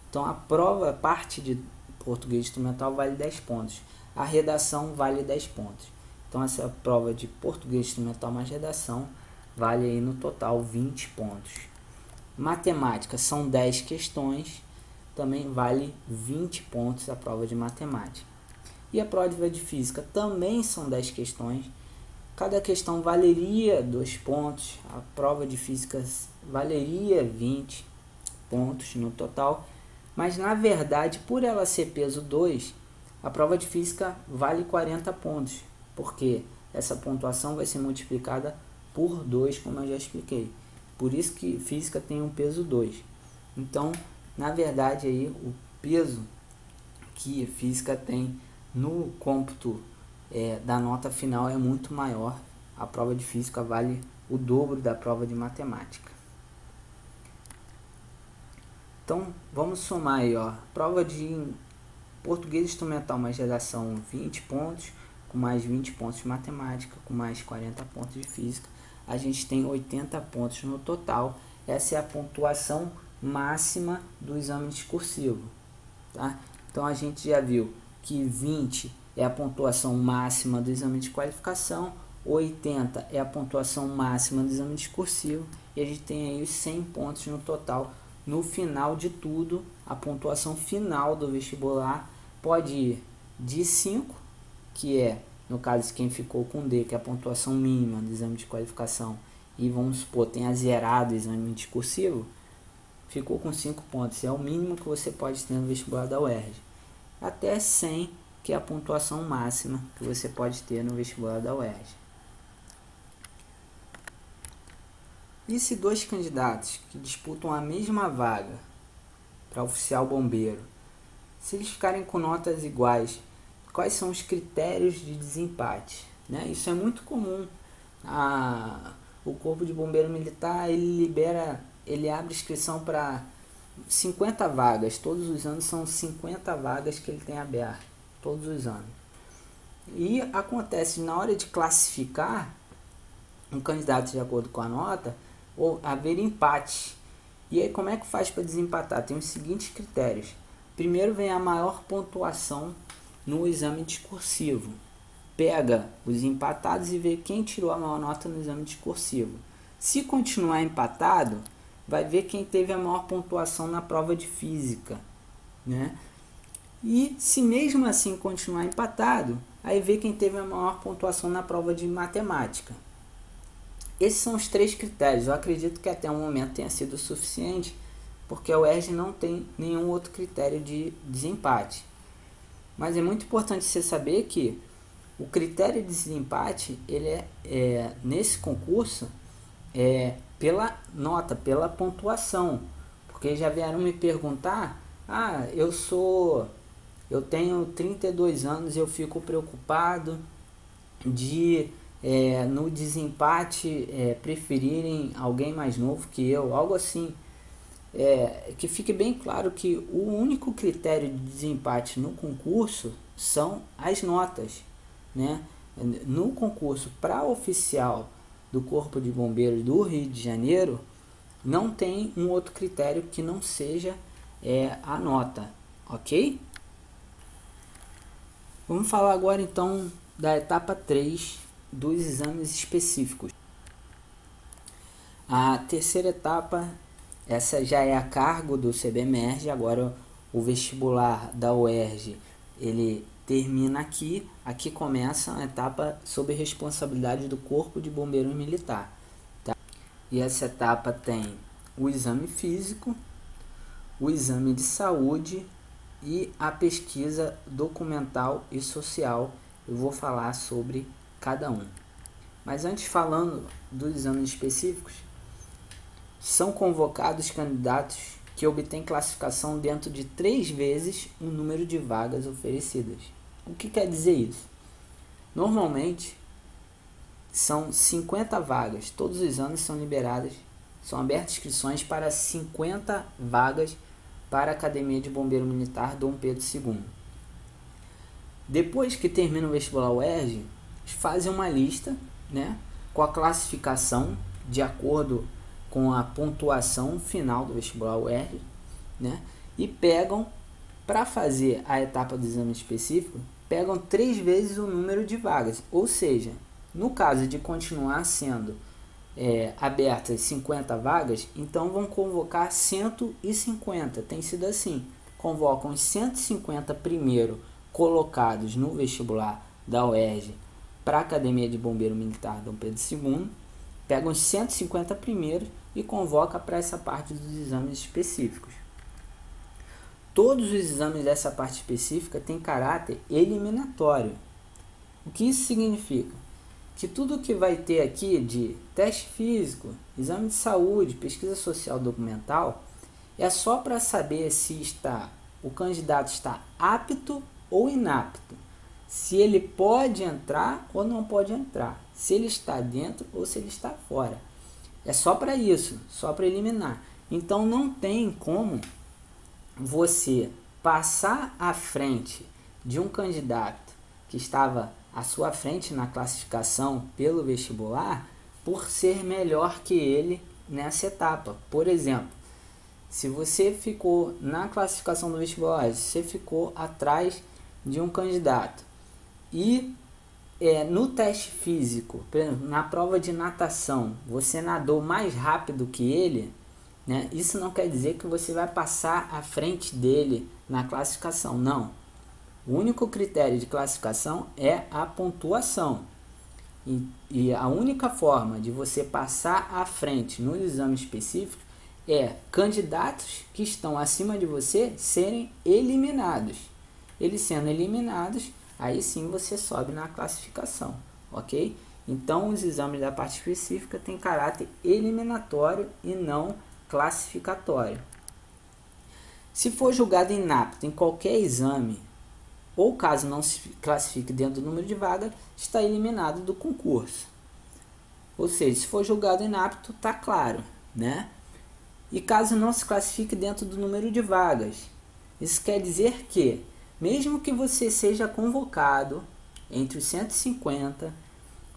Então, a prova, a parte de português instrumental vale 10 pontos. A redação vale 10 pontos. Então, essa prova de português instrumental mais redação vale aí no total 20 pontos. Matemática são 10 questões. Também vale 20 pontos a prova de matemática. E a prova de física também são 10 questões. Cada questão valeria 2 pontos. A prova de física valeria 20 pontos no total. Mas na verdade, por ela ser peso 2, a prova de física vale 40 pontos. Porque essa pontuação vai ser multiplicada por 2, como eu já expliquei. Por isso que física tem um peso 2. Então, na verdade, aí, o peso que física tem no cômputo da nota final é muito maior. A prova de física vale o dobro da prova de matemática. Então, vamos somar aí, ó. Prova de português instrumental mais redação, 20 pontos, com mais 20 pontos de matemática, com mais 40 pontos de física. A gente tem 80 pontos no total. Essa é a pontuação máxima do exame discursivo, tá? Então, a gente já viu que 20 é a pontuação máxima do exame de qualificação, 80 é a pontuação máxima do exame discursivo, e a gente tem aí os 100 pontos no total. No final de tudo, a pontuação final do vestibular pode ir de 5, que é, no caso, quem ficou com D, que é a pontuação mínima do exame de qualificação, e vamos supor, tenha zerado o exame discursivo, ficou com 5 pontos, é o mínimo que você pode ter no vestibular da UERJ, até 100, que é a pontuação máxima que você pode ter no vestibular da UERJ. E se dois candidatos que disputam a mesma vaga para oficial bombeiro, se eles ficarem com notas iguais, quais são os critérios de desempate? Né? Isso é muito comum. O Corpo de Bombeiro Militar ele abre inscrição para 50 vagas. Todos os anos são 50 vagas que ele tem aberto, todos os anos. E acontece na hora de classificar um candidato de acordo com a nota, ou haver empate. E aí como é que faz para desempatar? Tem os seguintes critérios. Primeiro vem a maior pontuação no exame discursivo. Pega os empatados e vê quem tirou a maior nota no exame discursivo. Se continuar empatado, vai ver quem teve a maior pontuação na prova de física, né? E se mesmo assim continuar empatado, aí vê quem teve a maior pontuação na prova de matemática. Esses são os 3 critérios. Eu acredito que até o momento tenha sido suficiente, porque a UERJ não tem nenhum outro critério de desempate. Mas é muito importante você saber que o critério de desempate, ele nesse concurso, pela nota, pela pontuação. Porque já vieram me perguntar, eu tenho 32 anos e eu fico preocupado de no desempate preferirem alguém mais novo que eu, algo assim. Que fique bem claro que o único critério de desempate no concurso são as notas, né? No concurso para oficial do Corpo de Bombeiros do Rio de Janeiro, não tem um outro critério que não seja a nota, ok? Vamos falar agora então da etapa 3 dos exames específicos. A terceira etapa, essa já é a cargo do CBMERG. Agora o vestibular da UERJ, ele termina aqui. Aqui começa a etapa sob responsabilidade do Corpo de Bombeiro Militar, tá? E essa etapa tem o exame físico, o exame de saúde e a pesquisa documental e social. Eu vou falar sobre cada um. Mas antes, falando dos exames específicos, são convocados candidatos que obtêm classificação dentro de 3 vezes o número de vagas oferecidas. O que quer dizer isso? Normalmente, são 50 vagas. Todos os anos são abertas inscrições para 50 vagas para a Academia de Bombeiro Militar Dom Pedro II. Depois que termina o vestibular UERJ, fazem uma lista, né, com a classificação de acordo com a pontuação final do vestibular UERJ, né, e pegam, para fazer a etapa do exame específico, pegam 3 vezes o número de vagas. Ou seja, no caso de continuar sendo abertas 50 vagas, então vão convocar 150. Tem sido assim, convocam os 150 primeiro colocados no vestibular da UERJ para a Academia de Bombeiro Militar Dom Pedro II, pegam os 150 primeiros e convoca para essa parte dos exames específicos. Todos os exames dessa parte específica têm caráter eliminatório. O que isso significa? Que tudo que vai ter aqui de teste físico, exame de saúde, pesquisa social documental, é só para saber se o candidato está apto ou inapto. se ele pode entrar ou não pode entrar, se ele está dentro ou se ele está fora. É só para isso, só para eliminar. Então não tem como você passar à frente de um candidato que estava à sua frente na classificação pelo vestibular por ser melhor que ele nessa etapa. Por exemplo, se você ficou na classificação do vestibular, se você ficou atrás de um candidato e no teste físico, por exemplo, na prova de natação, você nadou mais rápido que ele, né? Isso não quer dizer que você vai passar à frente dele na classificação, não. O único critério de classificação é a pontuação. E a única forma de você passar à frente no exame específico é candidatos que estão acima de você serem eliminados. Eles sendo eliminados, aí sim você sobe na classificação, ok? Então os exames da parte específica têm caráter eliminatório e não classificatório. Se for julgado inapto em qualquer exame, ou caso não se classifique dentro do número de vagas, está eliminado do concurso. Ou seja, se for julgado inapto, está claro, né? E caso não se classifique dentro do número de vagas, isso quer dizer que, mesmo que você seja convocado entre os 150,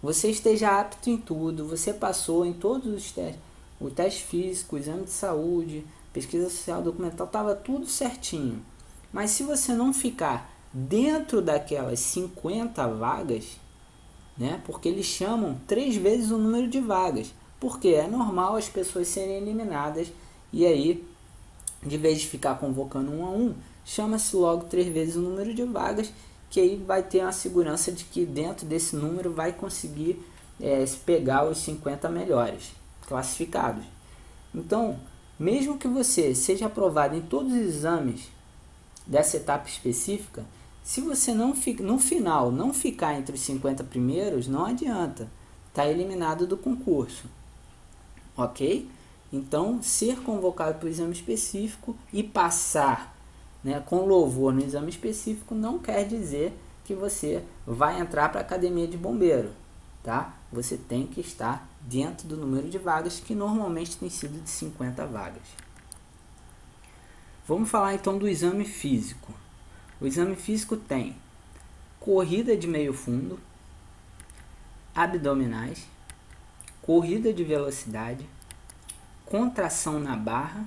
você esteja apto em tudo, você passou em todos os testes, o teste físico, o exame de saúde, pesquisa social, documental, estava tudo certinho. Mas se você não ficar dentro daquelas 50 vagas, né, porque eles chamam 3 vezes o número de vagas, porque é normal as pessoas serem eliminadas, e aí, de vez de ficar convocando um a um, chama-se logo 3 vezes o número de vagas, que aí vai ter a segurança de que dentro desse número vai conseguir pegar os 50 melhores classificados. Então, mesmo que você seja aprovado em todos os exames dessa etapa específica, se você não no final não ficar entre os 50 primeiros, não adianta, está eliminado do concurso, ok? Então, ser convocado para o exame específico e passar, né, com louvor no exame específico não quer dizer que você vai entrar para a academia de bombeiro, tá? Você tem que estar dentro do número de vagas, que normalmente tem sido de 50 vagas. Vamos falar então do exame físico. O exame físico tem corrida de meio fundo, abdominais, corrida de velocidade, contração na barra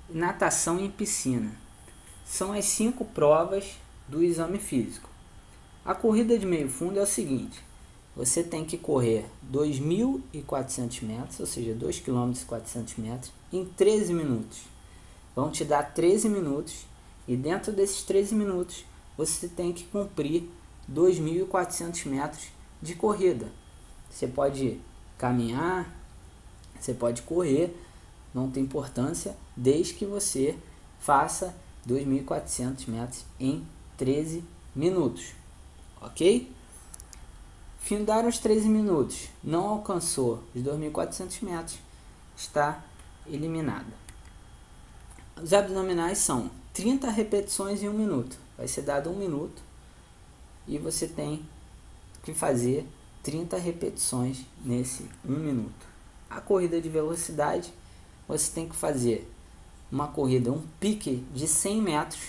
e natação em piscina. São as 5 provas do exame físico. A corrida de meio fundo é o seguinte: você tem que correr 2.400 metros, ou seja, 2 km e 400 metros, em 13 minutos. Vão te dar 13 minutos e dentro desses 13 minutos você tem que cumprir 2.400 metros de corrida. Você pode caminhar, você pode correr, não tem importância, desde que você faça 2.400 metros em 13 minutos, ok? Findaram os 13 minutos, não alcançou os 2.400 metros, está eliminado. Os abdominais são 30 repetições em 1 minuto. Vai ser dado 1 minuto e você tem que fazer 30 repetições nesse 1 minuto. A corrida de velocidade, você tem que fazer uma corrida, um pique de 100 metros,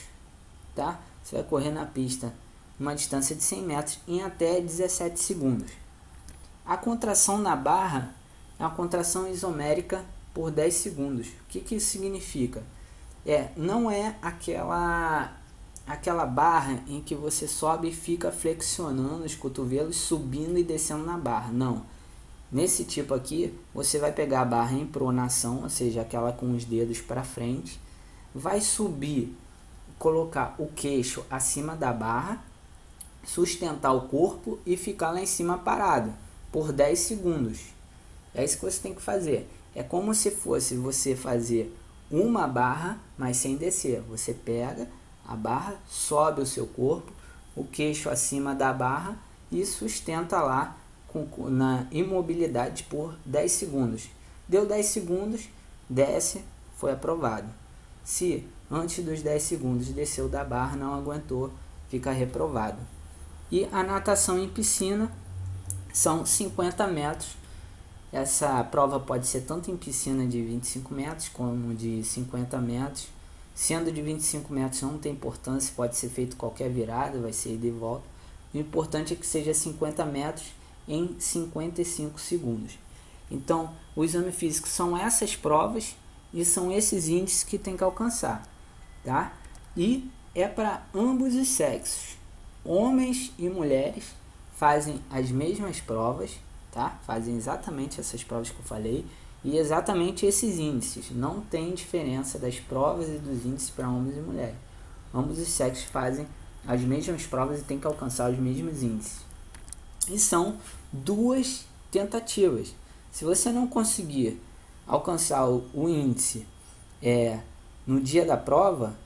tá? Você vai correr na pista uma distância de 100 metros em até 17 segundos. A contração na barra é uma contração isomérica por 10 segundos. O que isso significa? Não é aquela barra em que você sobe e fica flexionando os cotovelos, subindo e descendo na barra. Não. Nesse tipo aqui, você vai pegar a barra em pronação, ou seja, aquela com os dedos para frente, vai subir, colocar o queixo acima da barra, sustentar o corpo e ficar lá em cima parado por 10 segundos. É isso que você tem que fazer. É como se fosse você fazer uma barra, mas sem descer. Você pega a barra, sobe o seu corpo, o queixo acima da barra e sustenta lá na imobilidade por 10 segundos. Deu 10 segundos, desce, foi aprovado. Se antes dos 10 segundos desceu da barra, não aguentou, fica reprovado. E a natação em piscina são 50 metros. Essa prova pode ser tanto em piscina de 25 metros como de 50 metros. Sendo de 25 metros não tem importância, pode ser feito qualquer virada, vai ser ida e volta. O importante é que seja 50 metros em 55 segundos. Então, o exame físico são essas provas e são esses índices que tem que alcançar, tá? E é para ambos os sexos. Homens e mulheres fazem as mesmas provas, tá? Fazem exatamente essas provas que eu falei e exatamente esses índices. Não tem diferença das provas e dos índices para homens e mulheres. Ambos os sexos fazem as mesmas provas e tem que alcançar os mesmos índices. E são 2 tentativas. Se você não conseguir alcançar o índice no dia da prova,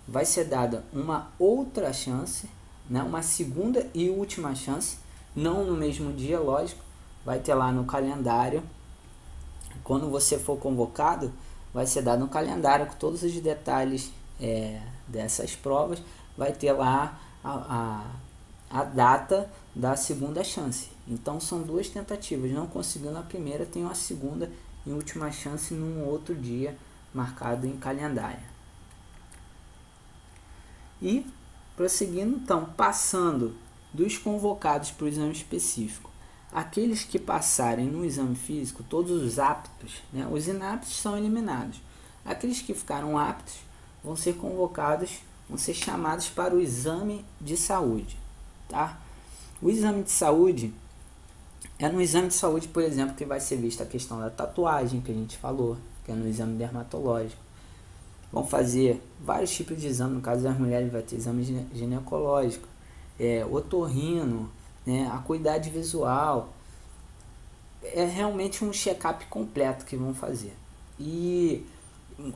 vai ser dada uma outra chance, né? Uma segunda e última chance, não no mesmo dia, lógico, vai ter lá no calendário. Quando você for convocado, vai ser dado um calendário com todos os detalhes dessas provas, vai ter lá a data da segunda chance. Então são 2 tentativas, não conseguiu na primeira, tem uma segunda e última chance num outro dia marcado em calendário. E prosseguindo, então, passando dos convocados para o exame específico, aqueles que passarem no exame físico, todos os aptos, né, os inaptos são eliminados. Aqueles que ficaram aptos vão ser convocados, vão ser chamados para o exame de saúde, tá? O exame de saúde é no exame de saúde, por exemplo, que vai ser vista a questão da tatuagem que a gente falou, que é no exame dermatológico. Vão fazer vários tipos de exame, no caso das mulheres vai ter exame ginecológico, otorrino, né, acuidade visual. É realmente um check-up completo que vão fazer. E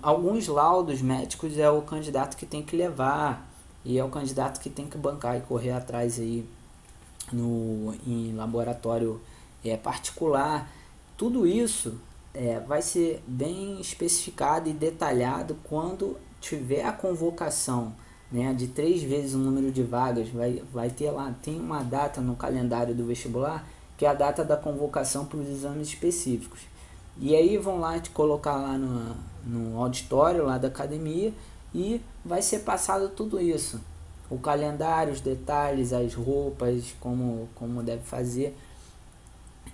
alguns laudos médicos é o candidato que tem que levar, e é o candidato que tem que bancar e correr atrás aí em laboratório particular. Tudo isso vai ser bem especificado e detalhado quando tiver a convocação, né, de 3 vezes o número de vagas. Vai ter lá, tem uma data no calendário do vestibular, que é a data da convocação para os exames específicos. E aí vão lá te colocar lá no auditório lá da academia e vai ser passado tudo isso. O calendário, os detalhes, as roupas, como deve fazer.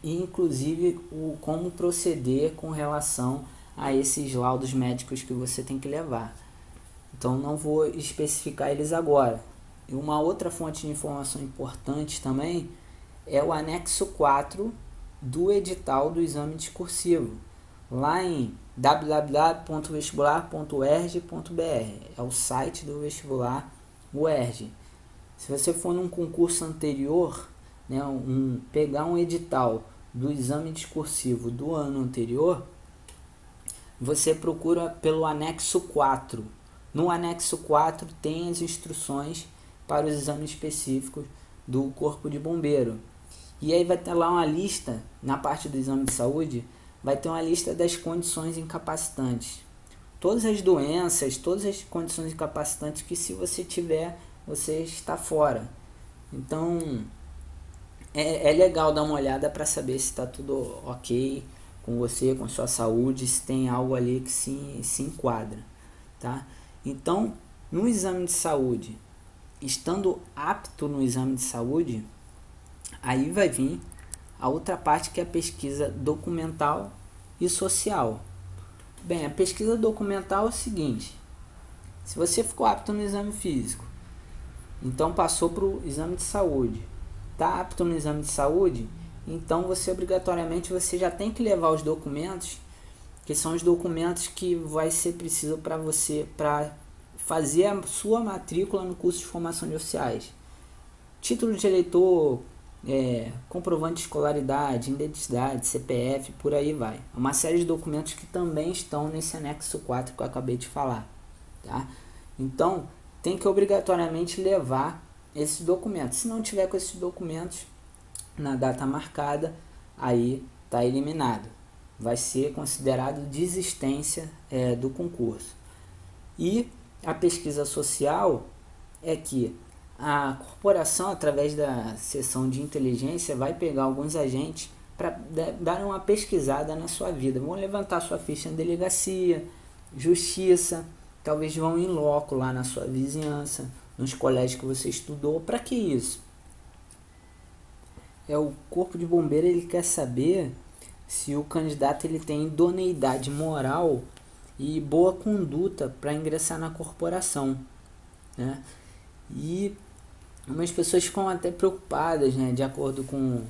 E inclusive como proceder com relação a esses laudos médicos que você tem que levar. Então não vou especificar eles agora. E uma outra fonte de informação importante também é o anexo 4 do edital do exame discursivo, lá em www.vestibular.uerj.br, é o site do vestibular UERJ. Se você for num concurso anterior, né, pegar um edital do exame discursivo do ano anterior, você procura pelo anexo 4. No anexo 4 tem as instruções para os exames específicos do Corpo de Bombeiro. E aí vai ter lá uma lista, na parte do exame de saúde, vai ter uma lista das condições incapacitantes. Todas as doenças, todas as condições incapacitantes que se você tiver, você está fora. Então, é legal dar uma olhada para saber se está tudo ok com você, com sua saúde, se tem algo ali que se enquadra, tá? Então, no exame de saúde, estando apto no exame de saúde, aí vai vir a outra parte, que é a pesquisa documental e social. Bem, a pesquisa documental é o seguinte: se você ficou apto no exame físico, então passou para o exame de saúde, está apto no exame de saúde, então você obrigatoriamente já tem que levar os documentos, que são os documentos que vai ser preciso para você para fazer a sua matrícula no curso de formação de oficiais. Título de eleitor, comprovante de escolaridade, identidade, CPF, por aí vai. Uma série de documentos que também estão nesse anexo 4 que eu acabei de falar, tá? Então, tem que obrigatoriamente levar esses documentos. Se não tiver com esses documentos na data marcada, aí está eliminado. Vai ser considerado desistência do concurso. E a pesquisa social é que a corporação, através da seção de inteligência, vai pegar alguns agentes para dar uma pesquisada na sua vida. Vão levantar sua ficha em delegacia, justiça, talvez vão em loco lá na sua vizinhança, nos colégios que você estudou. Para que isso? O corpo de bombeiro, ele quer saber se o candidato ele tem idoneidade moral e boa conduta para ingressar na corporação, né? E algumas pessoas ficam até preocupadas, né, de acordo com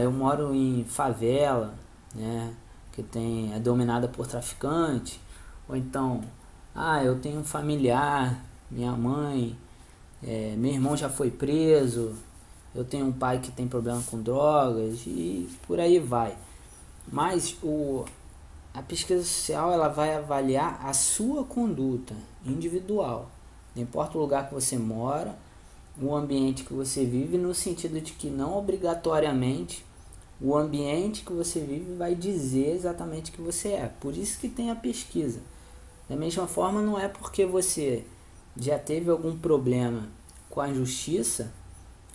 eu moro em favela, né, que é dominada por traficante, ou então eu tenho um familiar, minha mãe, meu irmão já foi preso, eu tenho um pai que tem problema com drogas e por aí vai. Mas a pesquisa social, ela vai avaliar a sua conduta individual. Não importa o lugar que você mora, o ambiente que você vive, no sentido de que não obrigatoriamente o ambiente que você vive vai dizer exatamente o que você é. Por isso que tem a pesquisa. Da mesma forma, não é porque você já teve algum problema com a justiça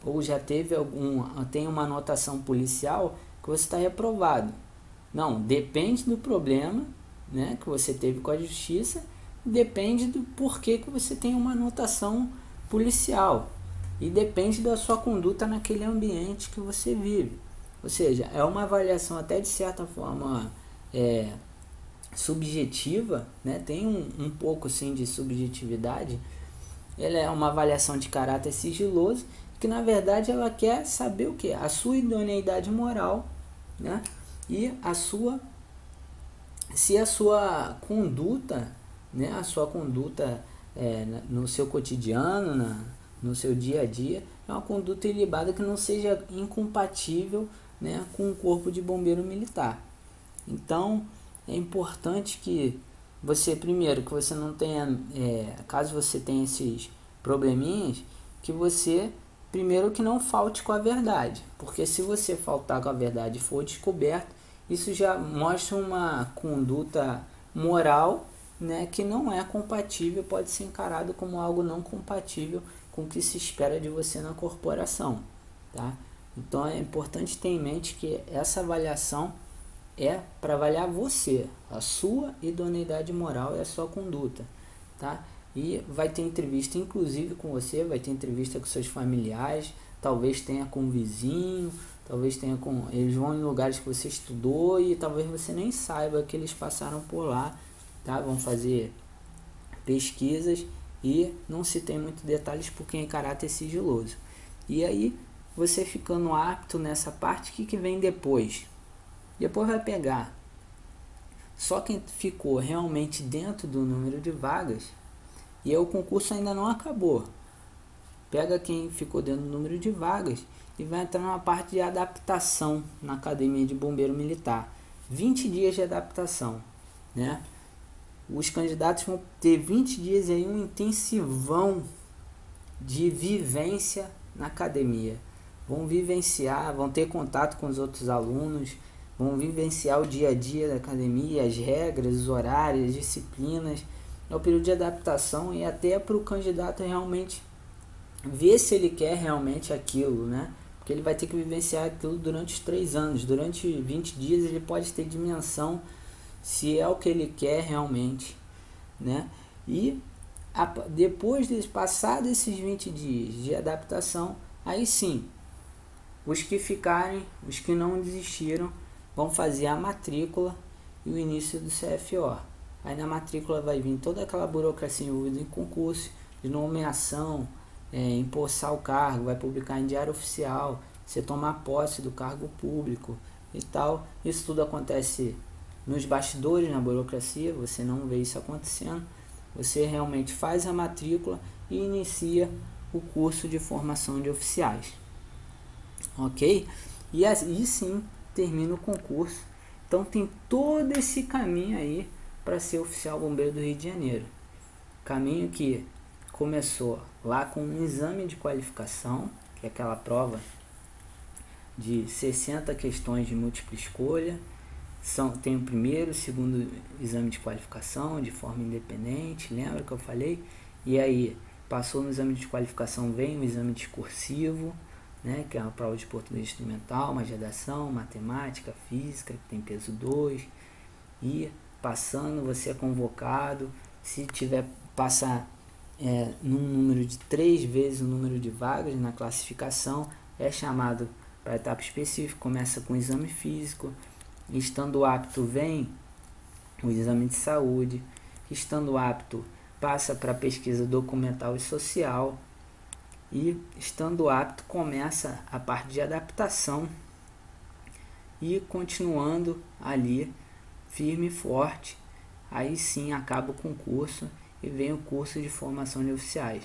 ou já tem uma anotação policial que você está reprovado. Não, depende do problema, né, que você teve com a justiça, depende do porquê que você tem uma anotação policial e depende da sua conduta naquele ambiente que você vive. Ou seja, é uma avaliação até de certa forma subjetiva, né? Tem um pouco assim de subjetividade. Ela é uma avaliação de caráter sigiloso, que na verdade ela quer saber o que? A sua idoneidade moral, né? E se a sua conduta, né? A sua conduta no seu cotidiano, no seu dia a dia, é uma conduta ilibada que não seja incompatível, né, com o corpo de bombeiro militar. Então é importante que você, primeiro, que você não tenha, caso você tenha esses probleminhas, que você, primeiro, que não falte com a verdade, porque se você faltar com a verdade e for descoberto, isso já mostra uma conduta moral, né, que não é compatível, pode ser encarado como algo não compatível com o que se espera de você na corporação, tá? Então é importante ter em mente que essa avaliação é para avaliar você, a sua idoneidade moral e a sua conduta, tá? E vai ter entrevista inclusive com você, vai ter entrevista com seus familiares, talvez tenha com o vizinho, talvez tenha com... Eles vão em lugares que você estudou e talvez você nem saiba que eles passaram por lá, tá? Vão fazer pesquisas e não se tem muitos detalhes porque é em caráter sigiloso. E aí, você ficando apto nessa parte, o que vem depois? Depois vai pegar só quem ficou realmente dentro do número de vagas, e aí o concurso ainda não acabou. Pega quem ficou dentro do número de vagas e vai entrar numa parte de adaptação na Academia de Bombeiro Militar. 20 dias de adaptação, né? Os candidatos vão ter 20 dias aí, um intensivão de vivência na academia. Vão vivenciar, vão ter contato com os outros alunos, vão vivenciar o dia a dia da academia, as regras, os horários, as disciplinas. É o período de adaptação e até para o candidato realmente ver se ele quer realmente aquilo, né? Porque ele vai ter que vivenciar aquilo durante os 3 anos. Durante 20 dias ele pode ter dimensão se é o que ele quer realmente, né? E depois de passar esses 20 dias de adaptação, aí sim, os que ficarem, os que não desistiram, vão fazer a matrícula e o início do CFO. Aí na matrícula vai vir toda aquela burocracia envolvida em concurso, de nomeação, empossar o cargo, vai publicar em diário oficial, você tomar posse do cargo público e tal. Isso tudo acontece nos bastidores, na burocracia, você não vê isso acontecendo. Você realmente faz a matrícula e inicia o curso de formação de oficiais, ok? E aí sim termina o concurso. Então tem todo esse caminho aí para ser oficial bombeiro do Rio de Janeiro. Caminho que começou lá com um exame de qualificação, que é aquela prova de 60 questões de múltipla escolha. Tem o primeiro, o segundo exame de qualificação de forma independente, lembra que eu falei? E aí Passou no exame de qualificação, vem o exame discursivo, né, que é uma prova de português instrumental, mais redação, matemática, física, que tem peso 2. E passando, você é convocado. Se tiver passar num número de 3 vezes o número de vagas na classificação, é chamado para a etapa específica. Começa com o exame físico. Estando apto, vem o exame de saúde. Estando apto, passa para a pesquisa documental e social. E estando apto, começa a parte de adaptação. E continuando ali, firme e forte, aí sim acaba o concurso e vem o curso de formação de oficiais.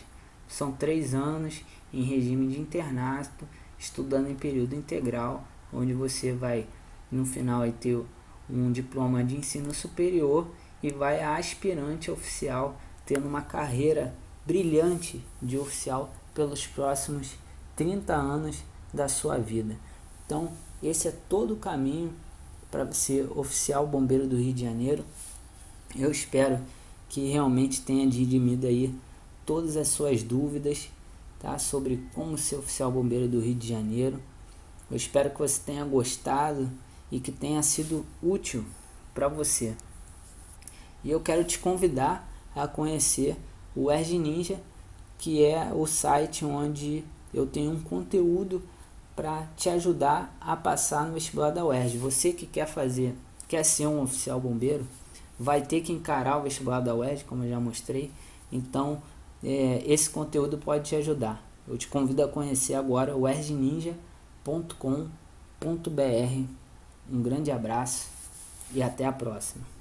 São 3 anos em regime de internato, estudando em período integral, onde você vai no final aí ter um diploma de ensino superior e vai a aspirante oficial, tendo uma carreira brilhante de oficial pelos próximos 30 anos da sua vida. Então, esse é todo o caminho para ser oficial bombeiro do Rio de Janeiro. Eu espero que realmente tenha dirimido aí todas as suas dúvidas, tá, sobre como ser oficial bombeiro do Rio de Janeiro. Eu espero que você tenha gostado e que tenha sido útil para você. E eu quero te convidar a conhecer o ERG Ninja, que é o site onde eu tenho um conteúdo para te ajudar a passar no vestibular da UERJ. Você que quer ser um oficial bombeiro, vai ter que encarar o vestibular da UERJ, como eu já mostrei. Então, esse conteúdo pode te ajudar. Eu te convido a conhecer agora o ergninja.com.br. Um grande abraço e até a próxima.